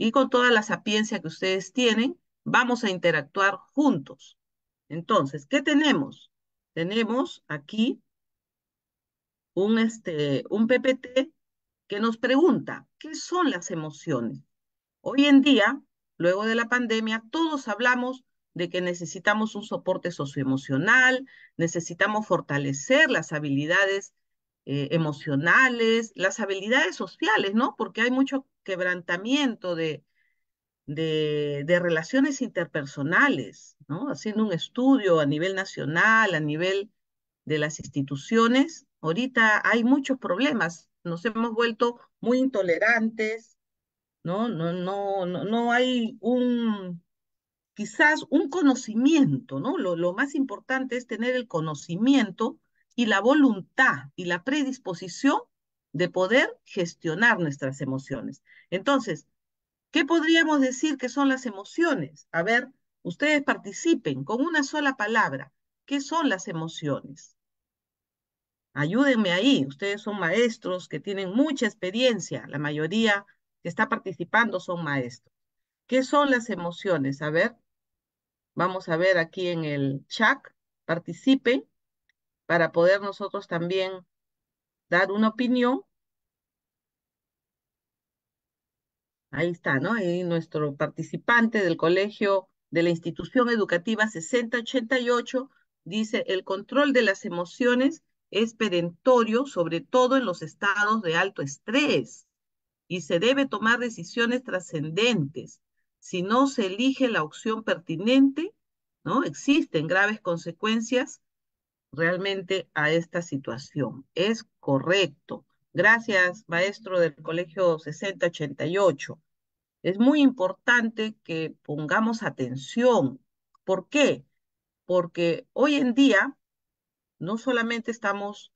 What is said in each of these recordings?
y con toda la sapiencia que ustedes tienen, vamos a interactuar juntos. Entonces, ¿qué tenemos? Tenemos aquí un PPT que nos pregunta, ¿qué son las emociones? Hoy en día, luego de la pandemia, todos hablamos de que necesitamos un soporte socioemocional, necesitamos fortalecer las habilidades emocionales, las habilidades sociales, ¿no? Porque hay mucho quebrantamiento de relaciones interpersonales, ¿no? Haciendo un estudio a nivel nacional, a nivel de las instituciones, ahorita hay muchos problemas, nos hemos vuelto muy intolerantes, ¿no? No hay quizás un conocimiento, ¿no? Lo más importante es tener el conocimiento y la voluntad y la predisposición de poder gestionar nuestras emociones. Entonces, ¿qué podríamos decir que son las emociones? A ver, ustedes participen con una sola palabra. ¿Qué son las emociones? Ayúdenme ahí, ustedes son maestros que tienen mucha experiencia, la mayoría que está participando son maestros. ¿Qué son las emociones? A ver, vamos a ver aquí en el chat, participen para poder nosotros también dar una opinión. Ahí está, ¿no? Ahí nuestro participante del colegio de la institución educativa 6088 dice, el control de las emociones es perentorio, sobre todo en los estados de alto estrés, y se debe tomar decisiones trascendentes. Si no se elige la opción pertinente, ¿no? Existen graves consecuencias realmente a esta situación. Es correcto. Gracias, maestro del Colegio 6088. Es muy importante que pongamos atención. ¿Por qué? Porque hoy en día no solamente estamos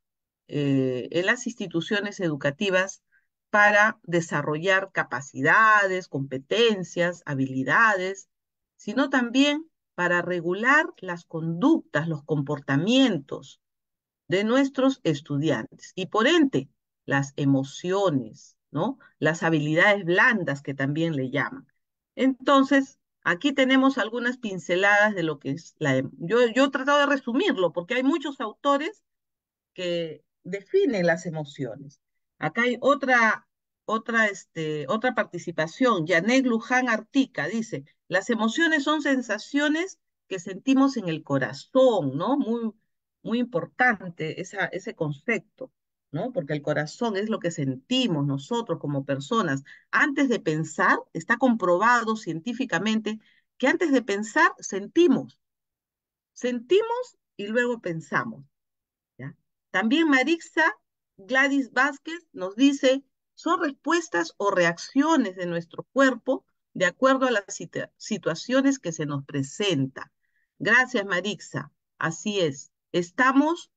en las instituciones educativas para desarrollar capacidades, competencias, habilidades, sino también para regular las conductas, los comportamientos de nuestros estudiantes y por ende las emociones, ¿no? Las habilidades blandas que también le llaman. Entonces, aquí tenemos algunas pinceladas de lo que es yo he tratado de resumirlo porque hay muchos autores que define las emociones. Acá hay otra participación. Janet Luján Artica dice, las emociones son sensaciones que sentimos en el corazón, ¿no? Muy importante ese concepto, ¿no? Porque el corazón es lo que sentimos nosotros como personas. Antes de pensar, está comprobado científicamente que antes de pensar sentimos y luego pensamos. ¿Ya? También Marixa Gladys Vázquez nos dice, son respuestas o reacciones de nuestro cuerpo de acuerdo a las situaciones que se nos presenta. Gracias, Marixa. Así es. Estamos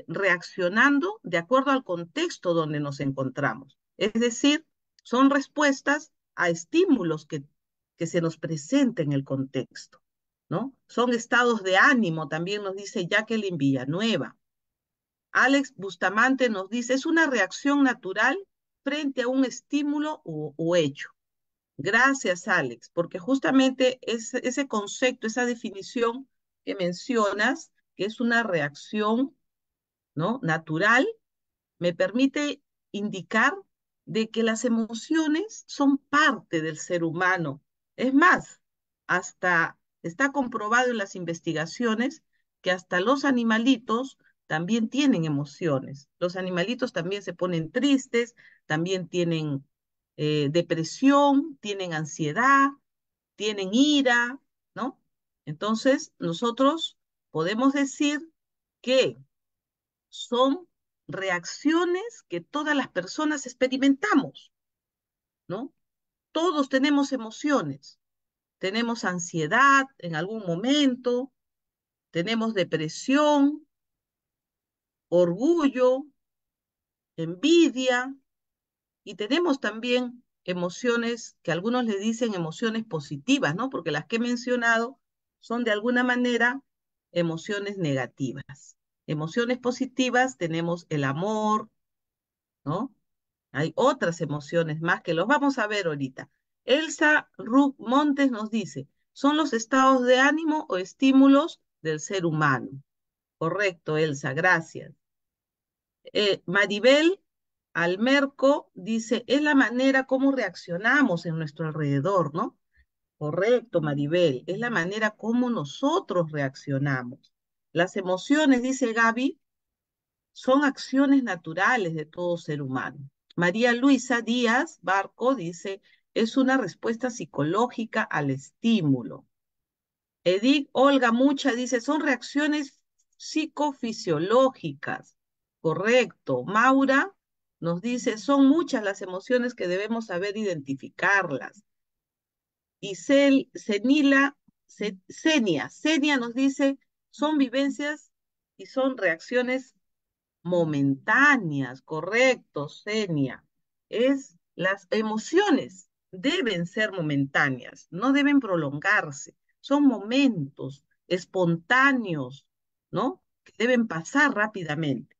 reaccionando de acuerdo al contexto donde nos encontramos. Es decir, son respuestas a estímulos que se nos presenten en el contexto, ¿no? Son estados de ánimo, también nos dice Jacqueline Villanueva. Alex Bustamante nos dice, es una reacción natural frente a un estímulo o hecho. Gracias, Alex, porque justamente ese concepto, esa definición que mencionas, que es una reacción, ¿no? Natural, me permite indicar de que las emociones son parte del ser humano. Es más, hasta está comprobado en las investigaciones que hasta los animalitos también tienen emociones. Los animalitos también se ponen tristes, también tienen depresión, tienen ansiedad, tienen ira, ¿no? Entonces, nosotros podemos decir que son reacciones que todas las personas experimentamos, ¿no? Todos tenemos emociones, tenemos ansiedad en algún momento, tenemos depresión, orgullo, envidia y tenemos también emociones que algunos le dicen emociones positivas, ¿no? Porque las que he mencionado son de alguna manera emociones negativas. Emociones positivas tenemos el amor, ¿no? Hay otras emociones más que los vamos a ver ahorita. Elsa Ruth Montes nos dice, son los estados de ánimo o estímulos del ser humano. Correcto, Elsa, gracias. Maribel Almerco dice, es la manera como reaccionamos en nuestro alrededor, ¿no? Correcto, Maribel, es la manera como nosotros reaccionamos. Las emociones, dice Gaby, son acciones naturales de todo ser humano. María Luisa Díaz Barco dice, es una respuesta psicológica al estímulo. Edith Olga Mucha dice, son reacciones psicofisiológicas. Correcto. Maura nos dice, son muchas las emociones que debemos saber identificarlas. Y Senia nos dice, son vivencias y son reacciones momentáneas, correcto, Senia. Las emociones deben ser momentáneas, no deben prolongarse. Son momentos espontáneos, ¿no? Que deben pasar rápidamente.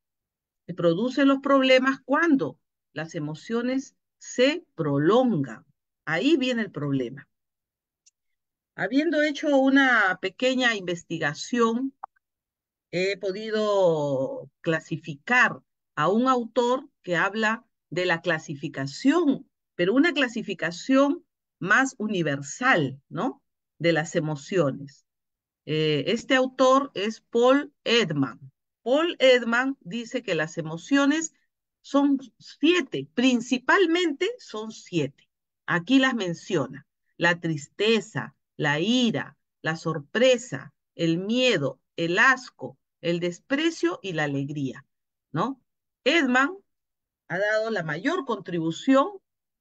Se producen los problemas cuando las emociones se prolongan. Ahí viene el problema. Habiendo hecho una pequeña investigación, he podido clasificar a un autor que habla de la clasificación, pero una clasificación más universal, ¿no? De las emociones. Este autor es Paul Edman. Paul Edman dice que las emociones son 7, principalmente son 7. Aquí las menciona. La tristeza, la ira, la sorpresa, el miedo, el asco, el desprecio y la alegría, ¿no? Edman ha dado la mayor contribución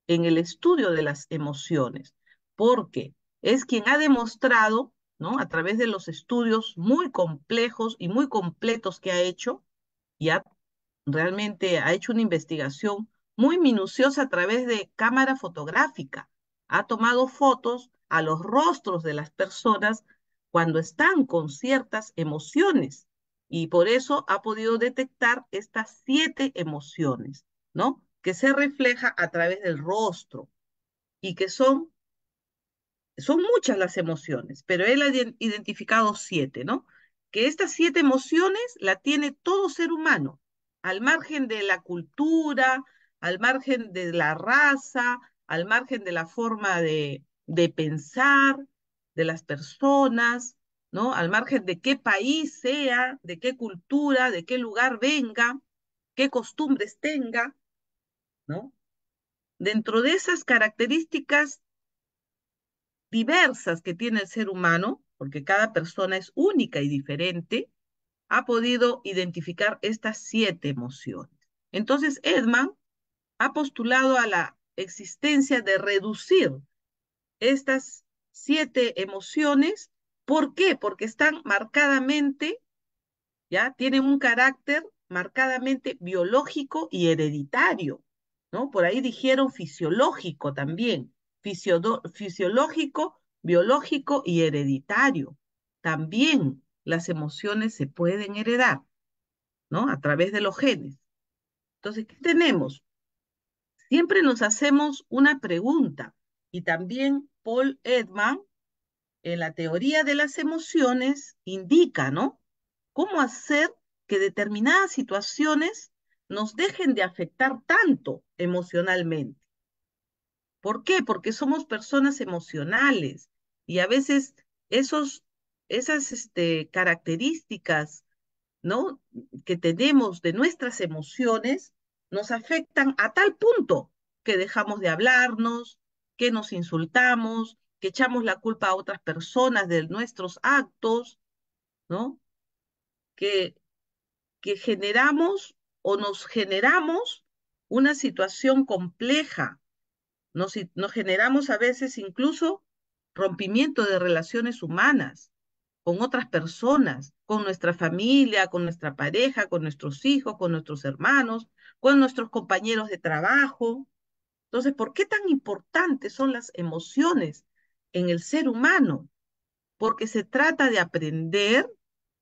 en el estudio de las emociones, porque es quien ha demostrado, ¿no? A través de los estudios muy complejos y muy completos que ha hecho, y realmente ha hecho una investigación muy minuciosa a través de cámara fotográfica. Ha tomado fotos a los rostros de las personas cuando están con ciertas emociones y por eso ha podido detectar estas 7 emociones, ¿no? Que se refleja a través del rostro y que son muchas las emociones, pero él ha identificado 7, ¿no? Que estas 7 emociones la tiene todo ser humano, al margen de la cultura, al margen de la raza, al margen de la forma de pensar de las personas, ¿no? Al margen de qué país sea, de qué cultura, de qué lugar venga, qué costumbres tenga, ¿no? Dentro de esas características diversas que tiene el ser humano, porque cada persona es única y diferente, ha podido identificar estas 7 emociones. Entonces, Edman ha postulado a la existencia de reducir estas 7 emociones. ¿Por qué? Porque están marcadamente, ¿ya? Tienen un carácter marcadamente biológico y hereditario, ¿no? Por ahí dijeron fisiológico también, fisiológico, biológico y hereditario. También las emociones se pueden heredar, ¿no? A través de los genes. Entonces, ¿qué tenemos? Siempre nos hacemos una pregunta y también Paul Edman en la teoría de las emociones indica, ¿no? Cómo hacer que determinadas situaciones nos dejen de afectar tanto emocionalmente. ¿Por qué? Porque somos personas emocionales y a veces esos, esas características, ¿no? Que tenemos de nuestras emociones nos afectan a tal punto que dejamos de hablarnos, que nos insultamos, que echamos la culpa a otras personas de nuestros actos, ¿no? Que, que generamos o nos generamos una situación compleja, nos generamos a veces incluso rompimiento de relaciones humanas con otras personas, con nuestra familia, con nuestra pareja, con nuestros hijos, con nuestros hermanos, con nuestros compañeros de trabajo. Entonces, ¿por qué tan importantes son las emociones en el ser humano? Porque se trata de aprender,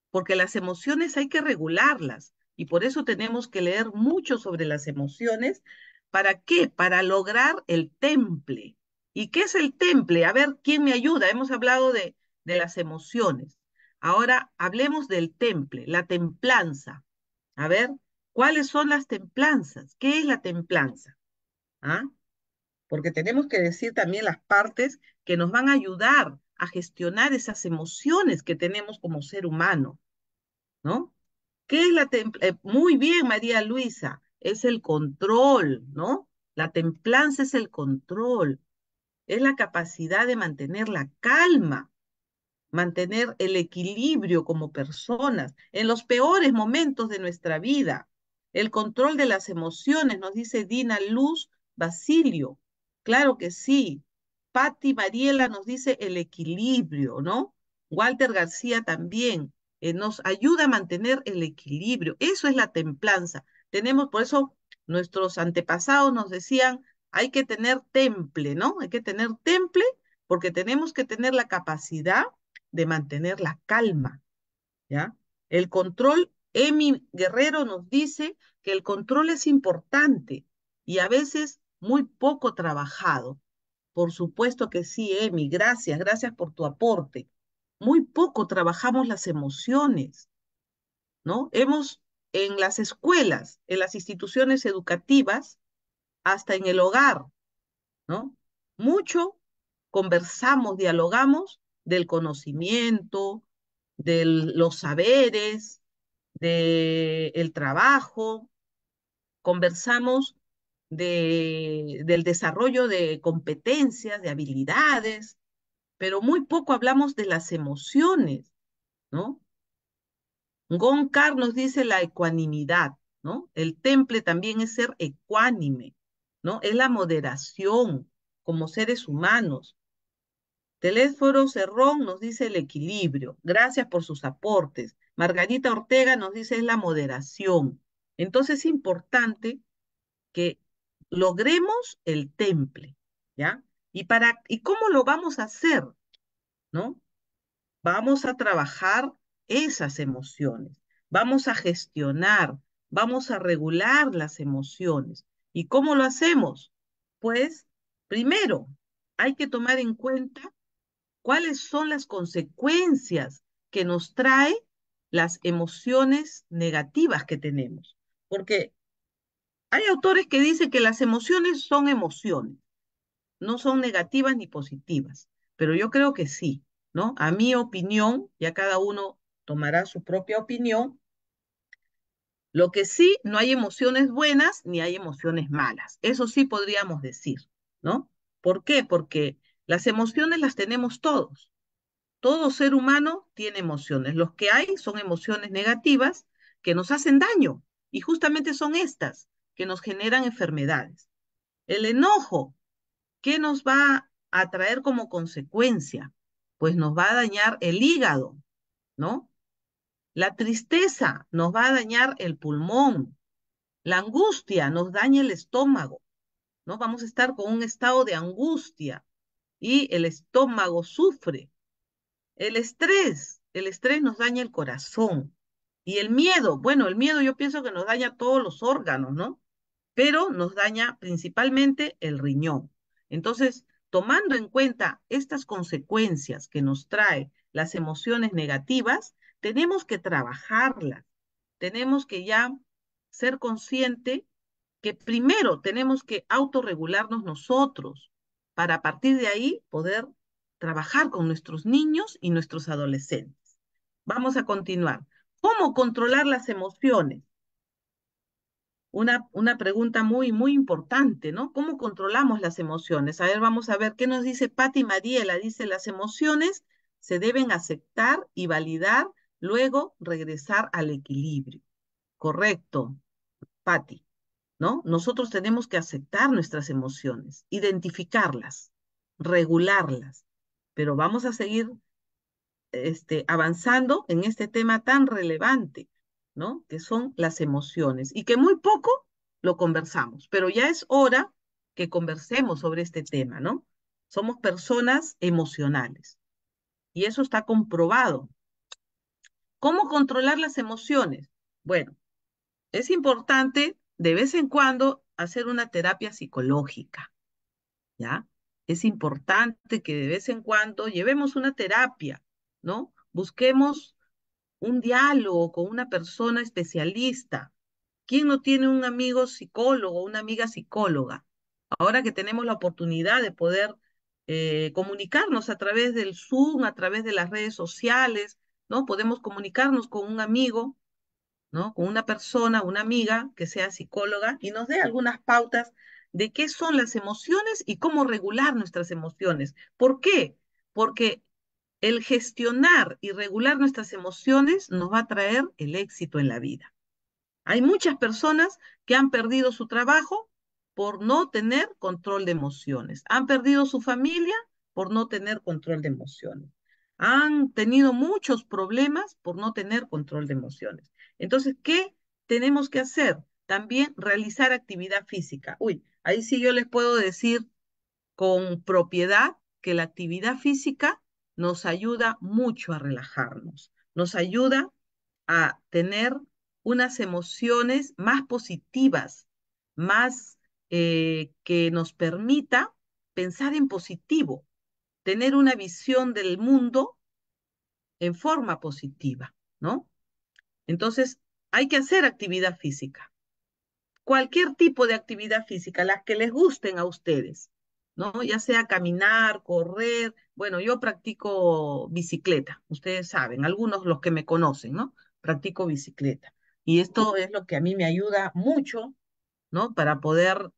porque las emociones hay que regularlas y por eso tenemos que leer mucho sobre las emociones. ¿Para qué? Para lograr el temple. ¿Y qué es el temple? A ver, ¿quién me ayuda? Hemos hablado de las emociones. Ahora hablemos del temple, la templanza. A ver, ¿cuáles son las templanzas? ¿Qué es la templanza? ¿Ah? Porque tenemos que decir también las partes que nos van a ayudar a gestionar esas emociones que tenemos como ser humano, ¿no? ¿Qué es la templanza? Muy bien, María Luisa, es el control, ¿no? La templanza es el control, es la capacidad de mantener la calma, mantener el equilibrio como personas en los peores momentos de nuestra vida. El control de las emociones, nos dice Dina Luz Basilio. Claro que sí. Patti Mariela nos dice el equilibrio, ¿no? Walter García también nos ayuda a mantener el equilibrio. Eso es la templanza. Tenemos, por eso nuestros antepasados nos decían, hay que tener temple, ¿no? Hay que tener temple porque tenemos que tener la capacidad de mantener la calma, ¿ya? El control, Emi Guerrero nos dice que el control es importante y a veces muy poco trabajado. Por supuesto que sí, Emi, gracias, gracias por tu aporte. Muy poco trabajamos las emociones, ¿no? Hemos en las escuelas, en las instituciones educativas, hasta en el hogar, ¿no? Mucho conversamos, dialogamos del conocimiento, de los saberes, del trabajo, conversamos del desarrollo de competencias, de habilidades, pero muy poco hablamos de las emociones, ¿no? Gonkar nos dice la ecuanimidad, ¿no? El temple también es ser ecuánime, ¿no? Es la moderación como seres humanos. Teléforo Cerrón nos dice el equilibrio. Gracias por sus aportes. Margarita Ortega nos dice es la moderación. Entonces es importante que logremos el temple, ¿ya? ¿Y cómo lo vamos a hacer, no? Vamos a trabajar esas emociones, vamos a gestionar, vamos a regular las emociones. ¿Y cómo lo hacemos? Pues, primero, hay que tomar en cuenta cuáles son las consecuencias que nos trae las emociones negativas que tenemos. Porque hay autores que dicen que las emociones son emociones, no son negativas ni positivas, pero yo creo que sí, ¿no? A mi opinión, ya cada uno tomará su propia opinión, lo que sí, no hay emociones buenas ni hay emociones malas, eso sí podríamos decir, ¿no? ¿Por qué? Porque las emociones las tenemos todos. Todo ser humano tiene emociones. Los que hay son emociones negativas que nos hacen daño y justamente son estas que nos generan enfermedades. El enojo, ¿qué nos va a traer como consecuencia? Pues nos va a dañar el hígado, ¿no? La tristeza nos va a dañar el pulmón. La angustia nos daña el estómago, ¿no? Vamos a estar con un estado de angustia y el estómago sufre. El estrés nos daña el corazón. Y el miedo, bueno, el miedo yo pienso que nos daña todos los órganos, ¿no? Pero nos daña principalmente el riñón. Entonces, tomando en cuenta estas consecuencias que nos trae las emociones negativas, tenemos que trabajarlas. Tenemos que ya ser consciente que primero tenemos que autorregularnos nosotros para a partir de ahí poder trabajar con nuestros niños y nuestros adolescentes. Vamos a continuar. ¿Cómo controlar las emociones? Una pregunta muy, muy importante, ¿no? ¿Cómo controlamos las emociones? A ver, vamos a ver qué nos dice Patti Mariela. Dice, las emociones se deben aceptar y validar, luego regresar al equilibrio. Correcto, Patti, ¿no? Nosotros tenemos que aceptar nuestras emociones, identificarlas, regularlas, pero vamos a seguir avanzando en este tema tan relevante, ¿no? Que son las emociones y que muy poco lo conversamos, pero ya es hora que conversemos sobre este tema, ¿no? Somos personas emocionales y eso está comprobado. ¿Cómo controlar las emociones? Bueno, es importante de vez en cuando hacer una terapia psicológica, ¿ya? es importante que de vez en cuando llevemos una terapia, ¿no? Busquemos un diálogo con una persona especialista. ¿Quién no tiene un amigo psicólogo, una amiga psicóloga? Ahora que tenemos la oportunidad de poder comunicarnos a través del Zoom, a través de las redes sociales, ¿no? Podemos comunicarnos con un amigo, ¿no? Con una persona, una amiga que sea psicóloga y nos dé algunas pautas de qué son las emociones y cómo regular nuestras emociones. ¿Por qué? Porque el gestionar y regular nuestras emociones nos va a traer el éxito en la vida. Hay muchas personas que han perdido su trabajo por no tener control de emociones. Han perdido su familia por no tener control de emociones. Han tenido muchos problemas por no tener control de emociones. Entonces, ¿qué tenemos que hacer? También realizar actividad física. Uy, ahí sí yo les puedo decir con propiedad que la actividad física nos ayuda mucho a relajarnos, nos ayuda a tener unas emociones más positivas, más que nos permita pensar en positivo, tener una visión del mundo en forma positiva, ¿no? Entonces, hay que hacer actividad física, cualquier tipo de actividad física, las que les gusten a ustedes, ¿no? Ya sea caminar, correr, bueno, yo practico bicicleta, ustedes saben, algunos los que me conocen, ¿no? Practico bicicleta. Y esto es lo que a mí me ayuda mucho, ¿no? Para poder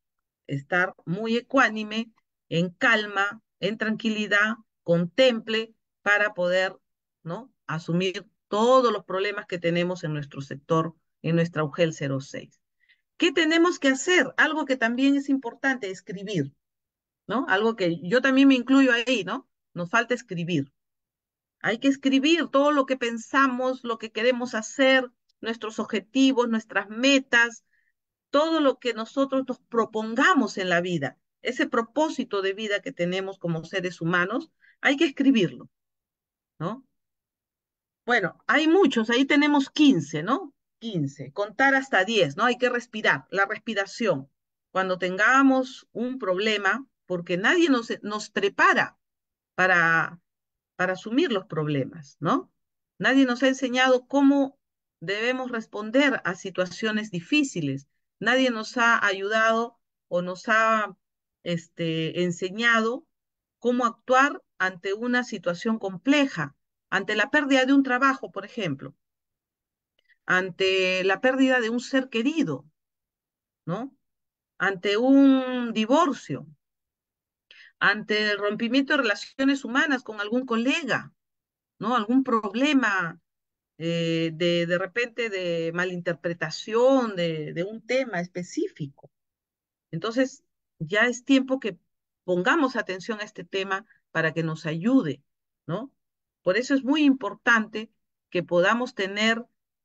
estar muy ecuánime, en calma, en tranquilidad, contemple, para poder, ¿no? Asumir todos los problemas que tenemos en nuestro sector, en nuestra UGEL 06. ¿Qué tenemos que hacer? Algo que también es importante, escribir, ¿no? Algo que yo también me incluyo ahí, ¿no? Nos falta escribir. Hay que escribir todo lo que pensamos, lo que queremos hacer, nuestros objetivos, nuestras metas, todo lo que nosotros nos propongamos en la vida, ese propósito de vida que tenemos como seres humanos, hay que escribirlo, ¿no? Bueno, hay muchos, ahí tenemos 15, ¿no? 15. Contar hasta 10, ¿no? Hay que respirar, la respiración. Cuando tengamos un problema, porque nadie nos prepara para, para asumir los problemas, ¿no? Nadie nos ha enseñado cómo debemos responder a situaciones difíciles. Nadie nos ha ayudado o nos ha enseñado cómo actuar ante una situación compleja, ante la pérdida de un trabajo, por ejemplo, ante la pérdida de un ser querido, ¿no? Ante un divorcio, ante el rompimiento de relaciones humanas con algún colega, ¿no? Algún problema de repente de malinterpretación de un tema específico. Entonces, ya es tiempo que pongamos atención a este tema para que nos ayude, ¿no? Por eso es muy importante que podamos tener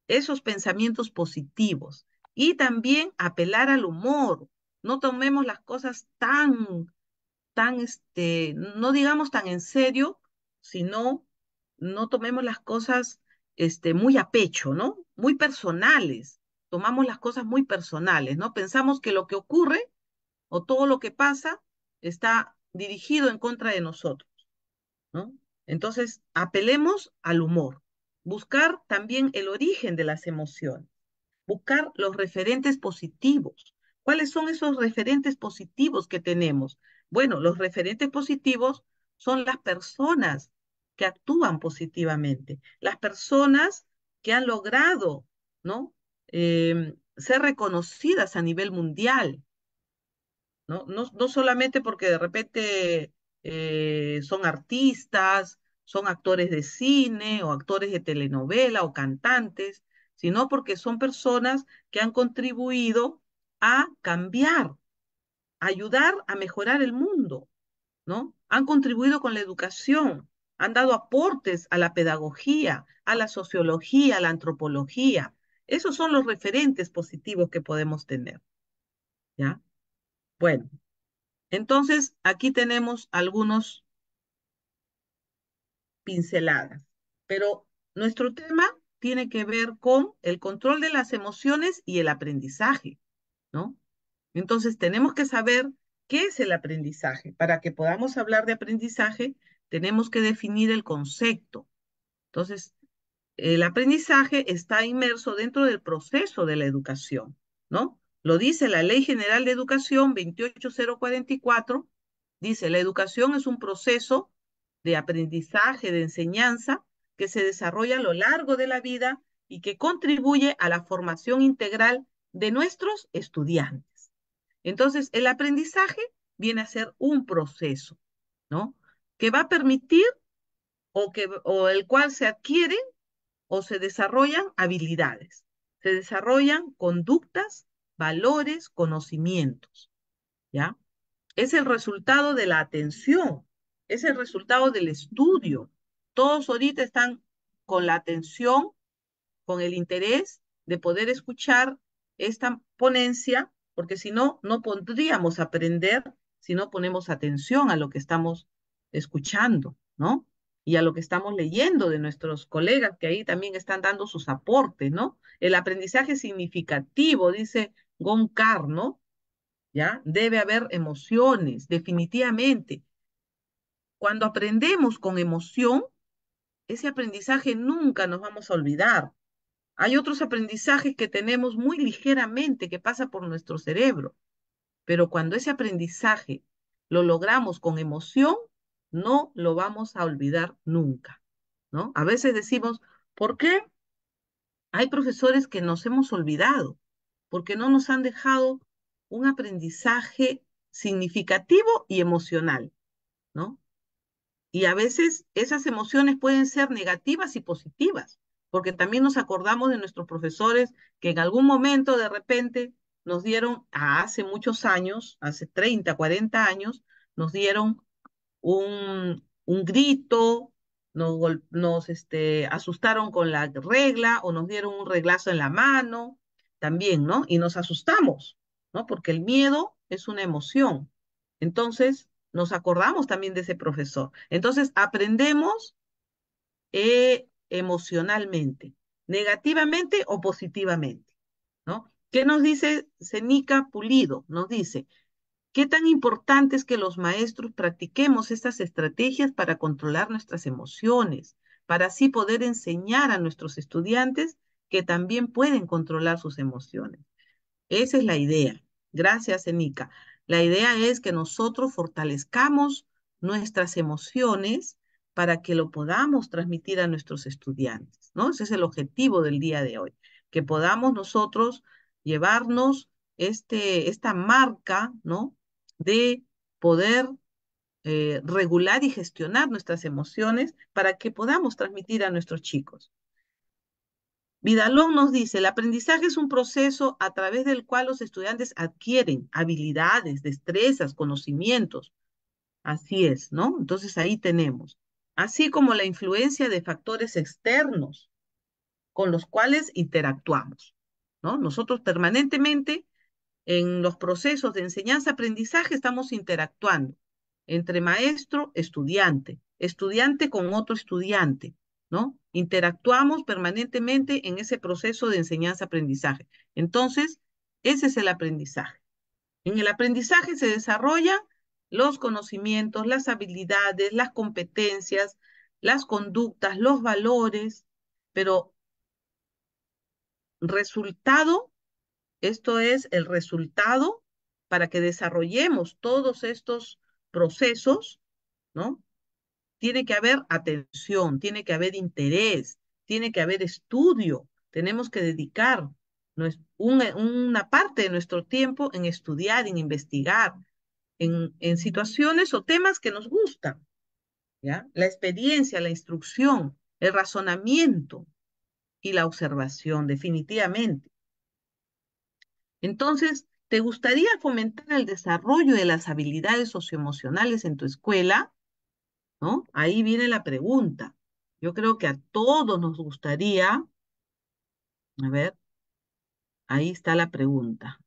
esos pensamientos positivos y también apelar al humor. No tomemos las cosas no digamos tan en serio, sino no tomemos las cosas, muy a pecho, ¿no? Muy personales. Tomamos las cosas muy personales, ¿no? Pensamos que lo que ocurre o todo lo que pasa está dirigido en contra de nosotros, ¿no? Entonces, apelemos al humor, buscar también el origen de las emociones, buscar los referentes positivos. ¿Cuáles son esos referentes positivos que tenemos? Bueno, los referentes positivos son las personas que actúan positivamente, las personas que han logrado, ¿no? Ser reconocidas a nivel mundial, ¿no? No solamente porque de repente son artistas, son actores de cine o actores de telenovela o cantantes, sino porque son personas que han contribuido a cambiar, a ayudar a mejorar el mundo, ¿no? Han contribuido con la educación, han dado aportes a la pedagogía, a la sociología, a la antropología. Esos son los referentes positivos que podemos tener, ¿ya? Bueno, entonces, aquí tenemos algunos pinceladas, pero nuestro tema tiene que ver con el control de las emociones y el aprendizaje, ¿no? Entonces, tenemos que saber ¿Qué es el aprendizaje? Para que podamos hablar de aprendizaje, tenemos que definir el concepto. Entonces, el aprendizaje está inmerso dentro del proceso de la educación, ¿no? Lo dice la Ley General de Educación 28044, dice, la educación es un proceso de aprendizaje, de enseñanza, que se desarrolla a lo largo de la vida y que contribuye a la formación integral de nuestros estudiantes. Entonces, el aprendizaje viene a ser un proceso, ¿no? Que va a permitir o el cual se adquiere o se desarrollan habilidades, se desarrollan conductas, valores, conocimientos, ¿ya? Es el resultado de la atención, es el resultado del estudio. Todos ahorita están con la atención, con el interés de poder escuchar esta ponencia, porque si no, no podríamos aprender si no ponemos atención a lo que estamos escuchando, ¿no? Y a lo que estamos leyendo de nuestros colegas que ahí también están dando sus aportes, ¿no? El aprendizaje significativo, dice Goncard, ¿no? ¿Ya? Debe haber emociones, definitivamente. Cuando aprendemos con emoción, ese aprendizaje nunca nos vamos a olvidar. Hay otros aprendizajes que tenemos muy ligeramente que pasa por nuestro cerebro, pero cuando ese aprendizaje lo logramos con emoción, no lo vamos a olvidar nunca, ¿no? A veces decimos, ¿por qué hay profesores que nos hemos olvidado? Porque no nos han dejado un aprendizaje significativo y emocional, ¿no? Y a veces esas emociones pueden ser negativas y positivas, porque también nos acordamos de nuestros profesores que en algún momento de repente nos dieron, hace muchos años, hace 30, 40 años, nos dieron un grito, nos asustaron con la regla o nos dieron un reglazo en la mano, también, ¿no? Y nos asustamos, ¿no? Porque el miedo es una emoción. Entonces, nos acordamos también de ese profesor. Entonces, aprendemos emocionalmente, negativamente o positivamente, ¿no? ¿Qué nos dice Senica Pulido? Nos dice, ¿qué tan importante es que los maestros practiquemos estas estrategias para controlar nuestras emociones, para así poder enseñar a nuestros estudiantes que también pueden controlar sus emociones? Esa es la idea. Gracias, Enika. La idea es que nosotros fortalezcamos nuestras emociones para que lo podamos transmitir a nuestros estudiantes, ¿no? Ese es el objetivo del día de hoy, que podamos nosotros llevarnos esta marca, ¿no? De poder regular y gestionar nuestras emociones para que podamos transmitir a nuestros chicos. Vidalón nos dice, el aprendizaje es un proceso a través del cual los estudiantes adquieren habilidades, destrezas, conocimientos. Así es, ¿no? Entonces ahí tenemos. Así como la influencia de factores externos con los cuales interactuamos, ¿no? Nosotros permanentemente en los procesos de enseñanza-aprendizaje estamos interactuando entre maestro, estudiante, estudiante con otro estudiante, ¿no? Interactuamos permanentemente en ese proceso de enseñanza-aprendizaje. Entonces, ese es el aprendizaje. En el aprendizaje se desarrollan los conocimientos, las habilidades, las competencias, las conductas, los valores, pero resultado, esto es el resultado para que desarrollemos todos estos procesos, ¿no? Tiene que haber atención, tiene que haber interés, tiene que haber estudio. Tenemos que dedicar una parte de nuestro tiempo en estudiar, en investigar, en situaciones o temas que nos gustan, ¿ya? La experiencia, la instrucción, el razonamiento y la observación, definitivamente. Entonces, ¿te gustaría fomentar el desarrollo de las habilidades socioemocionales en tu escuela? ¿No? Ahí viene la pregunta. Yo creo que a todos nos gustaría, a ver, ahí está la pregunta.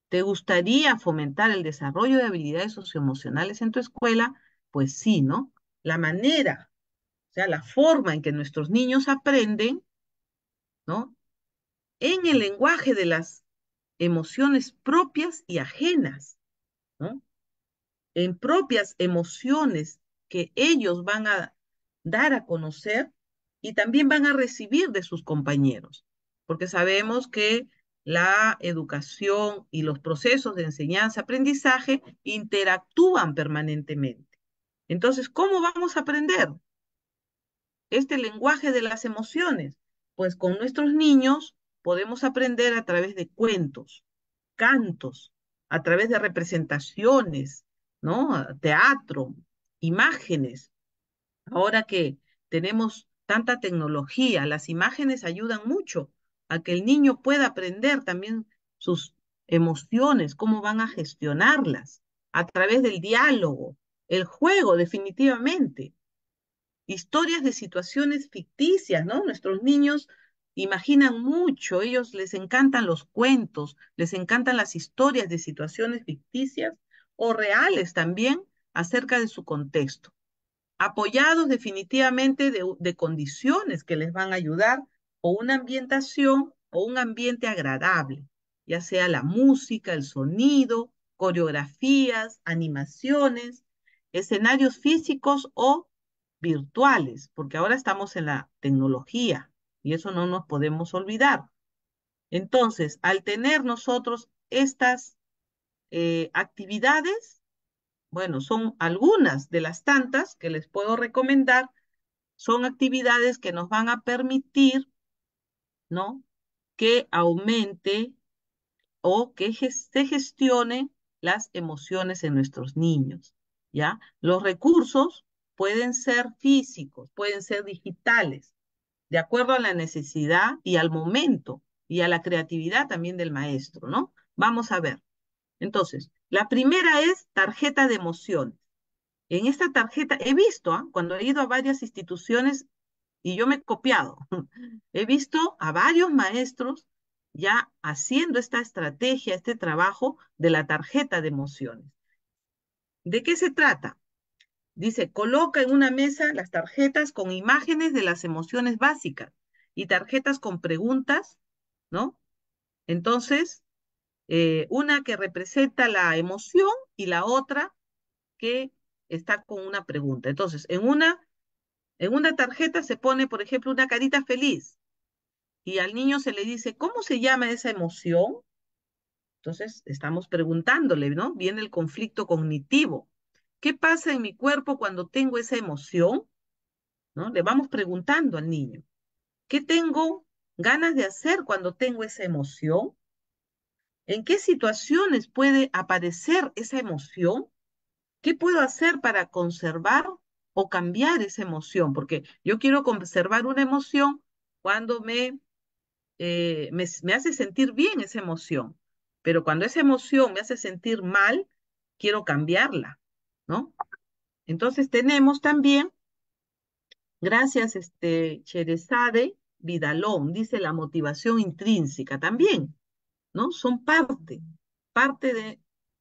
¿Te gustaría fomentar el desarrollo de habilidades socioemocionales en tu escuela? Pues sí, ¿no? La manera, o sea, la forma en que nuestros niños aprenden, ¿no? En el lenguaje de las emociones propias y ajenas. en propias emociones que ellos van a dar a conocer y también van a recibir de sus compañeros, porque sabemos que la educación y los procesos de enseñanza-aprendizaje interactúan permanentemente. Entonces, ¿cómo vamos a aprender este lenguaje de las emociones? Pues con nuestros niños podemos aprender a través de cuentos, cantos, a través de representaciones, ¿no? Teatro, imágenes. Ahora que tenemos tanta tecnología, las imágenes ayudan mucho a que el niño pueda aprender también sus emociones, cómo van a gestionarlas, a través del diálogo, el juego, definitivamente, historias de situaciones ficticias, ¿no? Nuestros niños imaginan mucho, ellos les encantan los cuentos, les encantan las historias de situaciones ficticias o reales también acerca de su contexto, apoyados definitivamente de condiciones que les van a ayudar o una ambientación o un ambiente agradable, ya sea la música, el sonido, coreografías, animaciones, escenarios físicos o virtuales, porque ahora estamos en la tecnología y eso no nos podemos olvidar. Entonces, al tener nosotros estas actividades, bueno, son algunas de las tantas que les puedo recomendar, son actividades que nos van a permitir, ¿no? Que aumente o que se gestione las emociones en nuestros niños, ¿ya? Los recursos pueden ser físicos, pueden ser digitales, de acuerdo a la necesidad y al momento y a la creatividad también del maestro, ¿no? Vamos a ver. Entonces, la primera es tarjeta de emociones. En esta tarjeta he visto, cuando he ido a varias instituciones y yo me he copiado, he visto a varios maestros ya haciendo esta estrategia, este trabajo de la tarjeta de emociones. ¿De qué se trata? Dice, coloca en una mesa las tarjetas con imágenes de las emociones básicas y tarjetas con preguntas, ¿no? Entonces, una que representa la emoción y la otra que está con una pregunta. Entonces, en una tarjeta se pone, por ejemplo, una carita feliz y al niño se le dice, ¿cómo se llama esa emoción? Entonces, estamos preguntándole, ¿no? Viene el conflicto cognitivo. ¿Qué pasa en mi cuerpo cuando tengo esa emoción? ¿No? Le vamos preguntando al niño, ¿qué tengo ganas de hacer cuando tengo esa emoción? ¿En qué situaciones puede aparecer esa emoción? ¿Qué puedo hacer para conservar o cambiar esa emoción? Porque yo quiero conservar una emoción cuando me hace sentir bien esa emoción, pero cuando esa emoción me hace sentir mal, quiero cambiarla, ¿no? Entonces tenemos también, gracias, Cherezade Vidalón, dice la motivación intrínseca también, ¿no? Son parte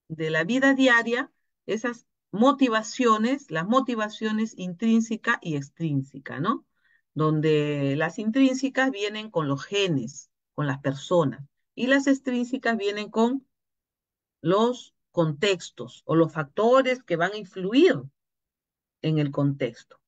de la vida diaria, esas motivaciones, las motivaciones intrínseca y extrínseca, ¿no? Donde las intrínsecas vienen con los genes, con las personas, y las extrínsecas vienen con los contextos o los factores que van a influir en el contexto.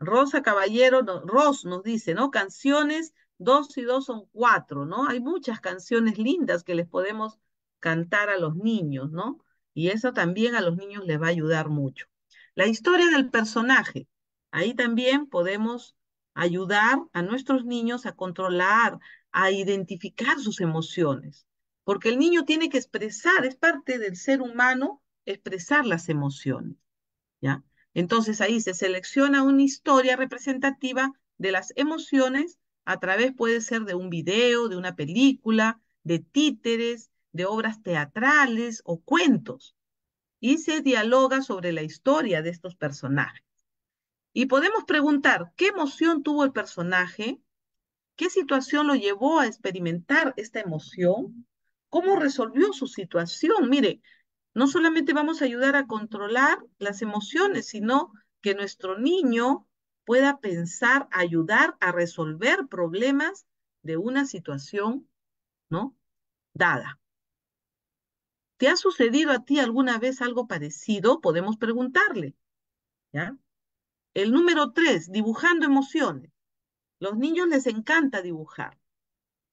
Rosa Caballero, Ros nos dice, ¿no? Canciones, 2 y 2 son 4, ¿no? Hay muchas canciones lindas que les podemos cantar a los niños, ¿no? Y eso también a los niños les va a ayudar mucho. La historia del personaje, ahí también podemos ayudar a nuestros niños a controlar, a identificar sus emociones, porque el niño tiene que expresar, es parte del ser humano expresar las emociones. ¿Ya? Entonces ahí se selecciona una historia representativa de las emociones a través, puede ser de un video, de una película, de títeres, de obras teatrales o cuentos, y se dialoga sobre la historia de estos personajes. Y podemos preguntar, ¿qué emoción tuvo el personaje? ¿Qué situación lo llevó a experimentar esta emoción? ¿Cómo resolvió su situación? Mire, no solamente vamos a ayudar a controlar las emociones, sino que nuestro niño pueda pensar, ayudar a resolver problemas de una situación, ¿no? Dada. ¿te ha sucedido a ti alguna vez algo parecido? Podemos preguntarle, ¿ya? El número 3, dibujando emociones. Los niños les encanta dibujar.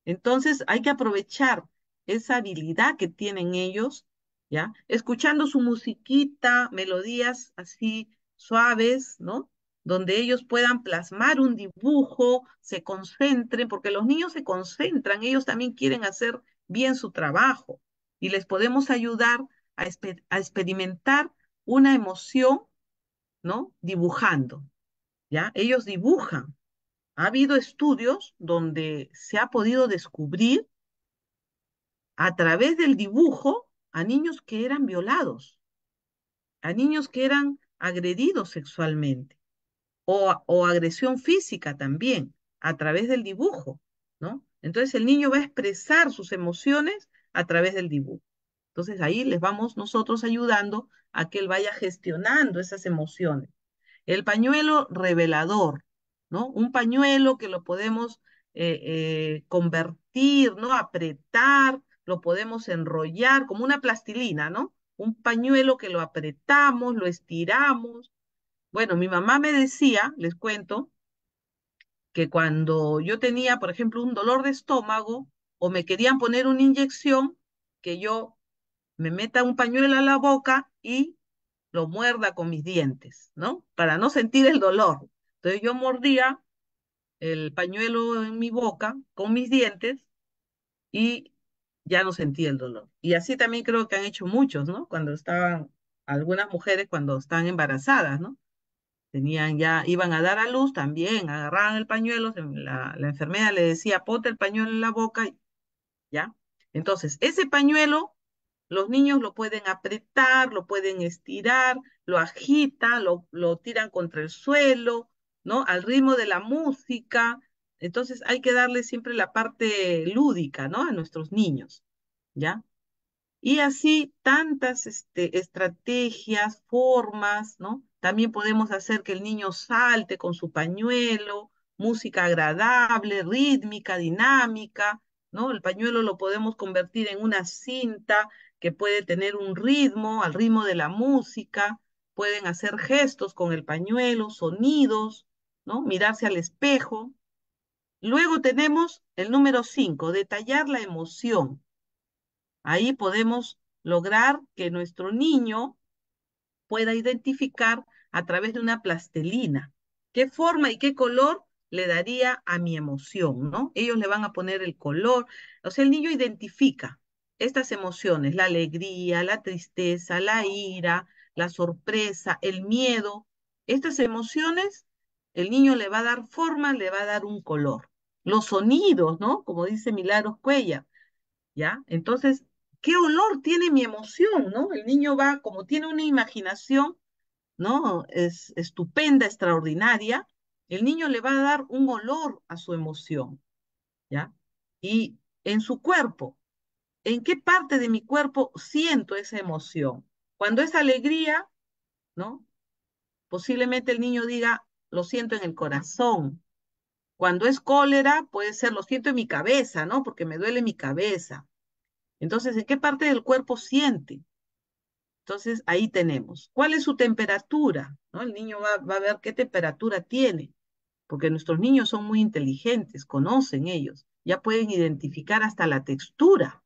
Entonces hay que aprovechar esa habilidad que tienen ellos, ¿ya? Escuchando su musiquita, melodías así suaves, ¿no? Donde ellos puedan plasmar un dibujo, se concentren, porque los niños se concentran, ellos también quieren hacer bien su trabajo y les podemos ayudar a experimentar una emoción, ¿no? Dibujando, ¿ya? Ellos dibujan. Ha habido estudios donde se ha podido descubrir a través del dibujo a niños que eran violados, a niños que eran agredidos sexualmente o agresión física también a través del dibujo, ¿no? Entonces el niño va a expresar sus emociones a través del dibujo. Entonces ahí les vamos nosotros ayudando a que él vaya gestionando esas emociones. El pañuelo revelador, ¿no? Un pañuelo que lo podemos convertir, ¿no? Apretar, lo podemos enrollar como una plastilina, ¿no? Un pañuelo que lo apretamos, lo estiramos. Bueno, mi mamá me decía, les cuento, que cuando yo tenía, por ejemplo, un dolor de estómago o me querían poner una inyección, que yo me meta un pañuelo a la boca y lo muerda con mis dientes, ¿no? Para no sentir el dolor. Entonces yo mordía el pañuelo en mi boca con mis dientes y ya no sentía el dolor. Y así también creo que han hecho muchos, ¿no? Cuando estaban, algunas mujeres cuando están embarazadas, ¿no? Tenían ya, iban a dar a luz también, agarraban el pañuelo, la enfermera le decía, ponte el pañuelo en la boca, ¿ya? Entonces, ese pañuelo los niños lo pueden apretar, lo pueden estirar, lo agitan, lo tiran contra el suelo, ¿no? Al ritmo de la música. Entonces hay que darle siempre la parte lúdica, ¿no? A nuestros niños, ¿ya? Y así tantas estrategias, formas, ¿no? También podemos hacer que el niño salte con su pañuelo, música agradable, rítmica, dinámica, ¿no? El pañuelo lo podemos convertir en una cinta que puede tener un ritmo, al ritmo de la música, pueden hacer gestos con el pañuelo, sonidos, ¿no? Mirarse al espejo. Luego tenemos el número 5, detallar la emoción. Ahí podemos lograr que nuestro niño pueda identificar a través de una plastilina qué forma y qué color le daría a mi emoción, ¿no? Ellos le van a poner el color, o sea, el niño identifica estas emociones, la alegría, la tristeza, la ira, la sorpresa, el miedo. Estas emociones, el niño le va a dar forma, le va a dar un color. Los sonidos, ¿no? Como dice Milagros Cuellar, ¿ya? Entonces, ¿qué olor tiene mi emoción, no? El niño va, como tiene una imaginación, ¿no? Es estupenda, extraordinaria, el niño le va a dar un olor a su emoción, ¿ya? Y en su cuerpo, ¿en qué parte de mi cuerpo siento esa emoción? Cuando es alegría, ¿no? Posiblemente el niño diga, lo siento en el corazón. Cuando es cólera, puede ser, lo siento en mi cabeza, ¿no? Porque me duele mi cabeza. Entonces, ¿en qué parte del cuerpo siente? Entonces, ahí tenemos. ¿Cuál es su temperatura? ¿No? El niño va a ver qué temperatura tiene, porque nuestros niños son muy inteligentes, conocen ellos, ya pueden identificar hasta la textura.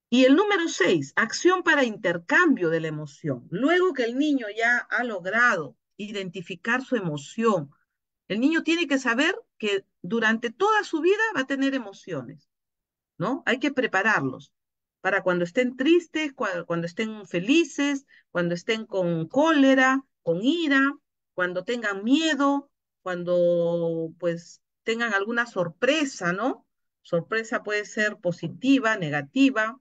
Y el número 6, acción para intercambio de la emoción. Luego que el niño ya ha logrado identificar su emoción, el niño tiene que saber que durante toda su vida va a tener emociones. ¿No? Hay que prepararlos para cuando estén tristes, cuando estén felices, cuando estén con cólera, con ira, cuando tengan miedo, cuando pues tengan alguna sorpresa, ¿no? Sorpresa puede ser positiva, negativa.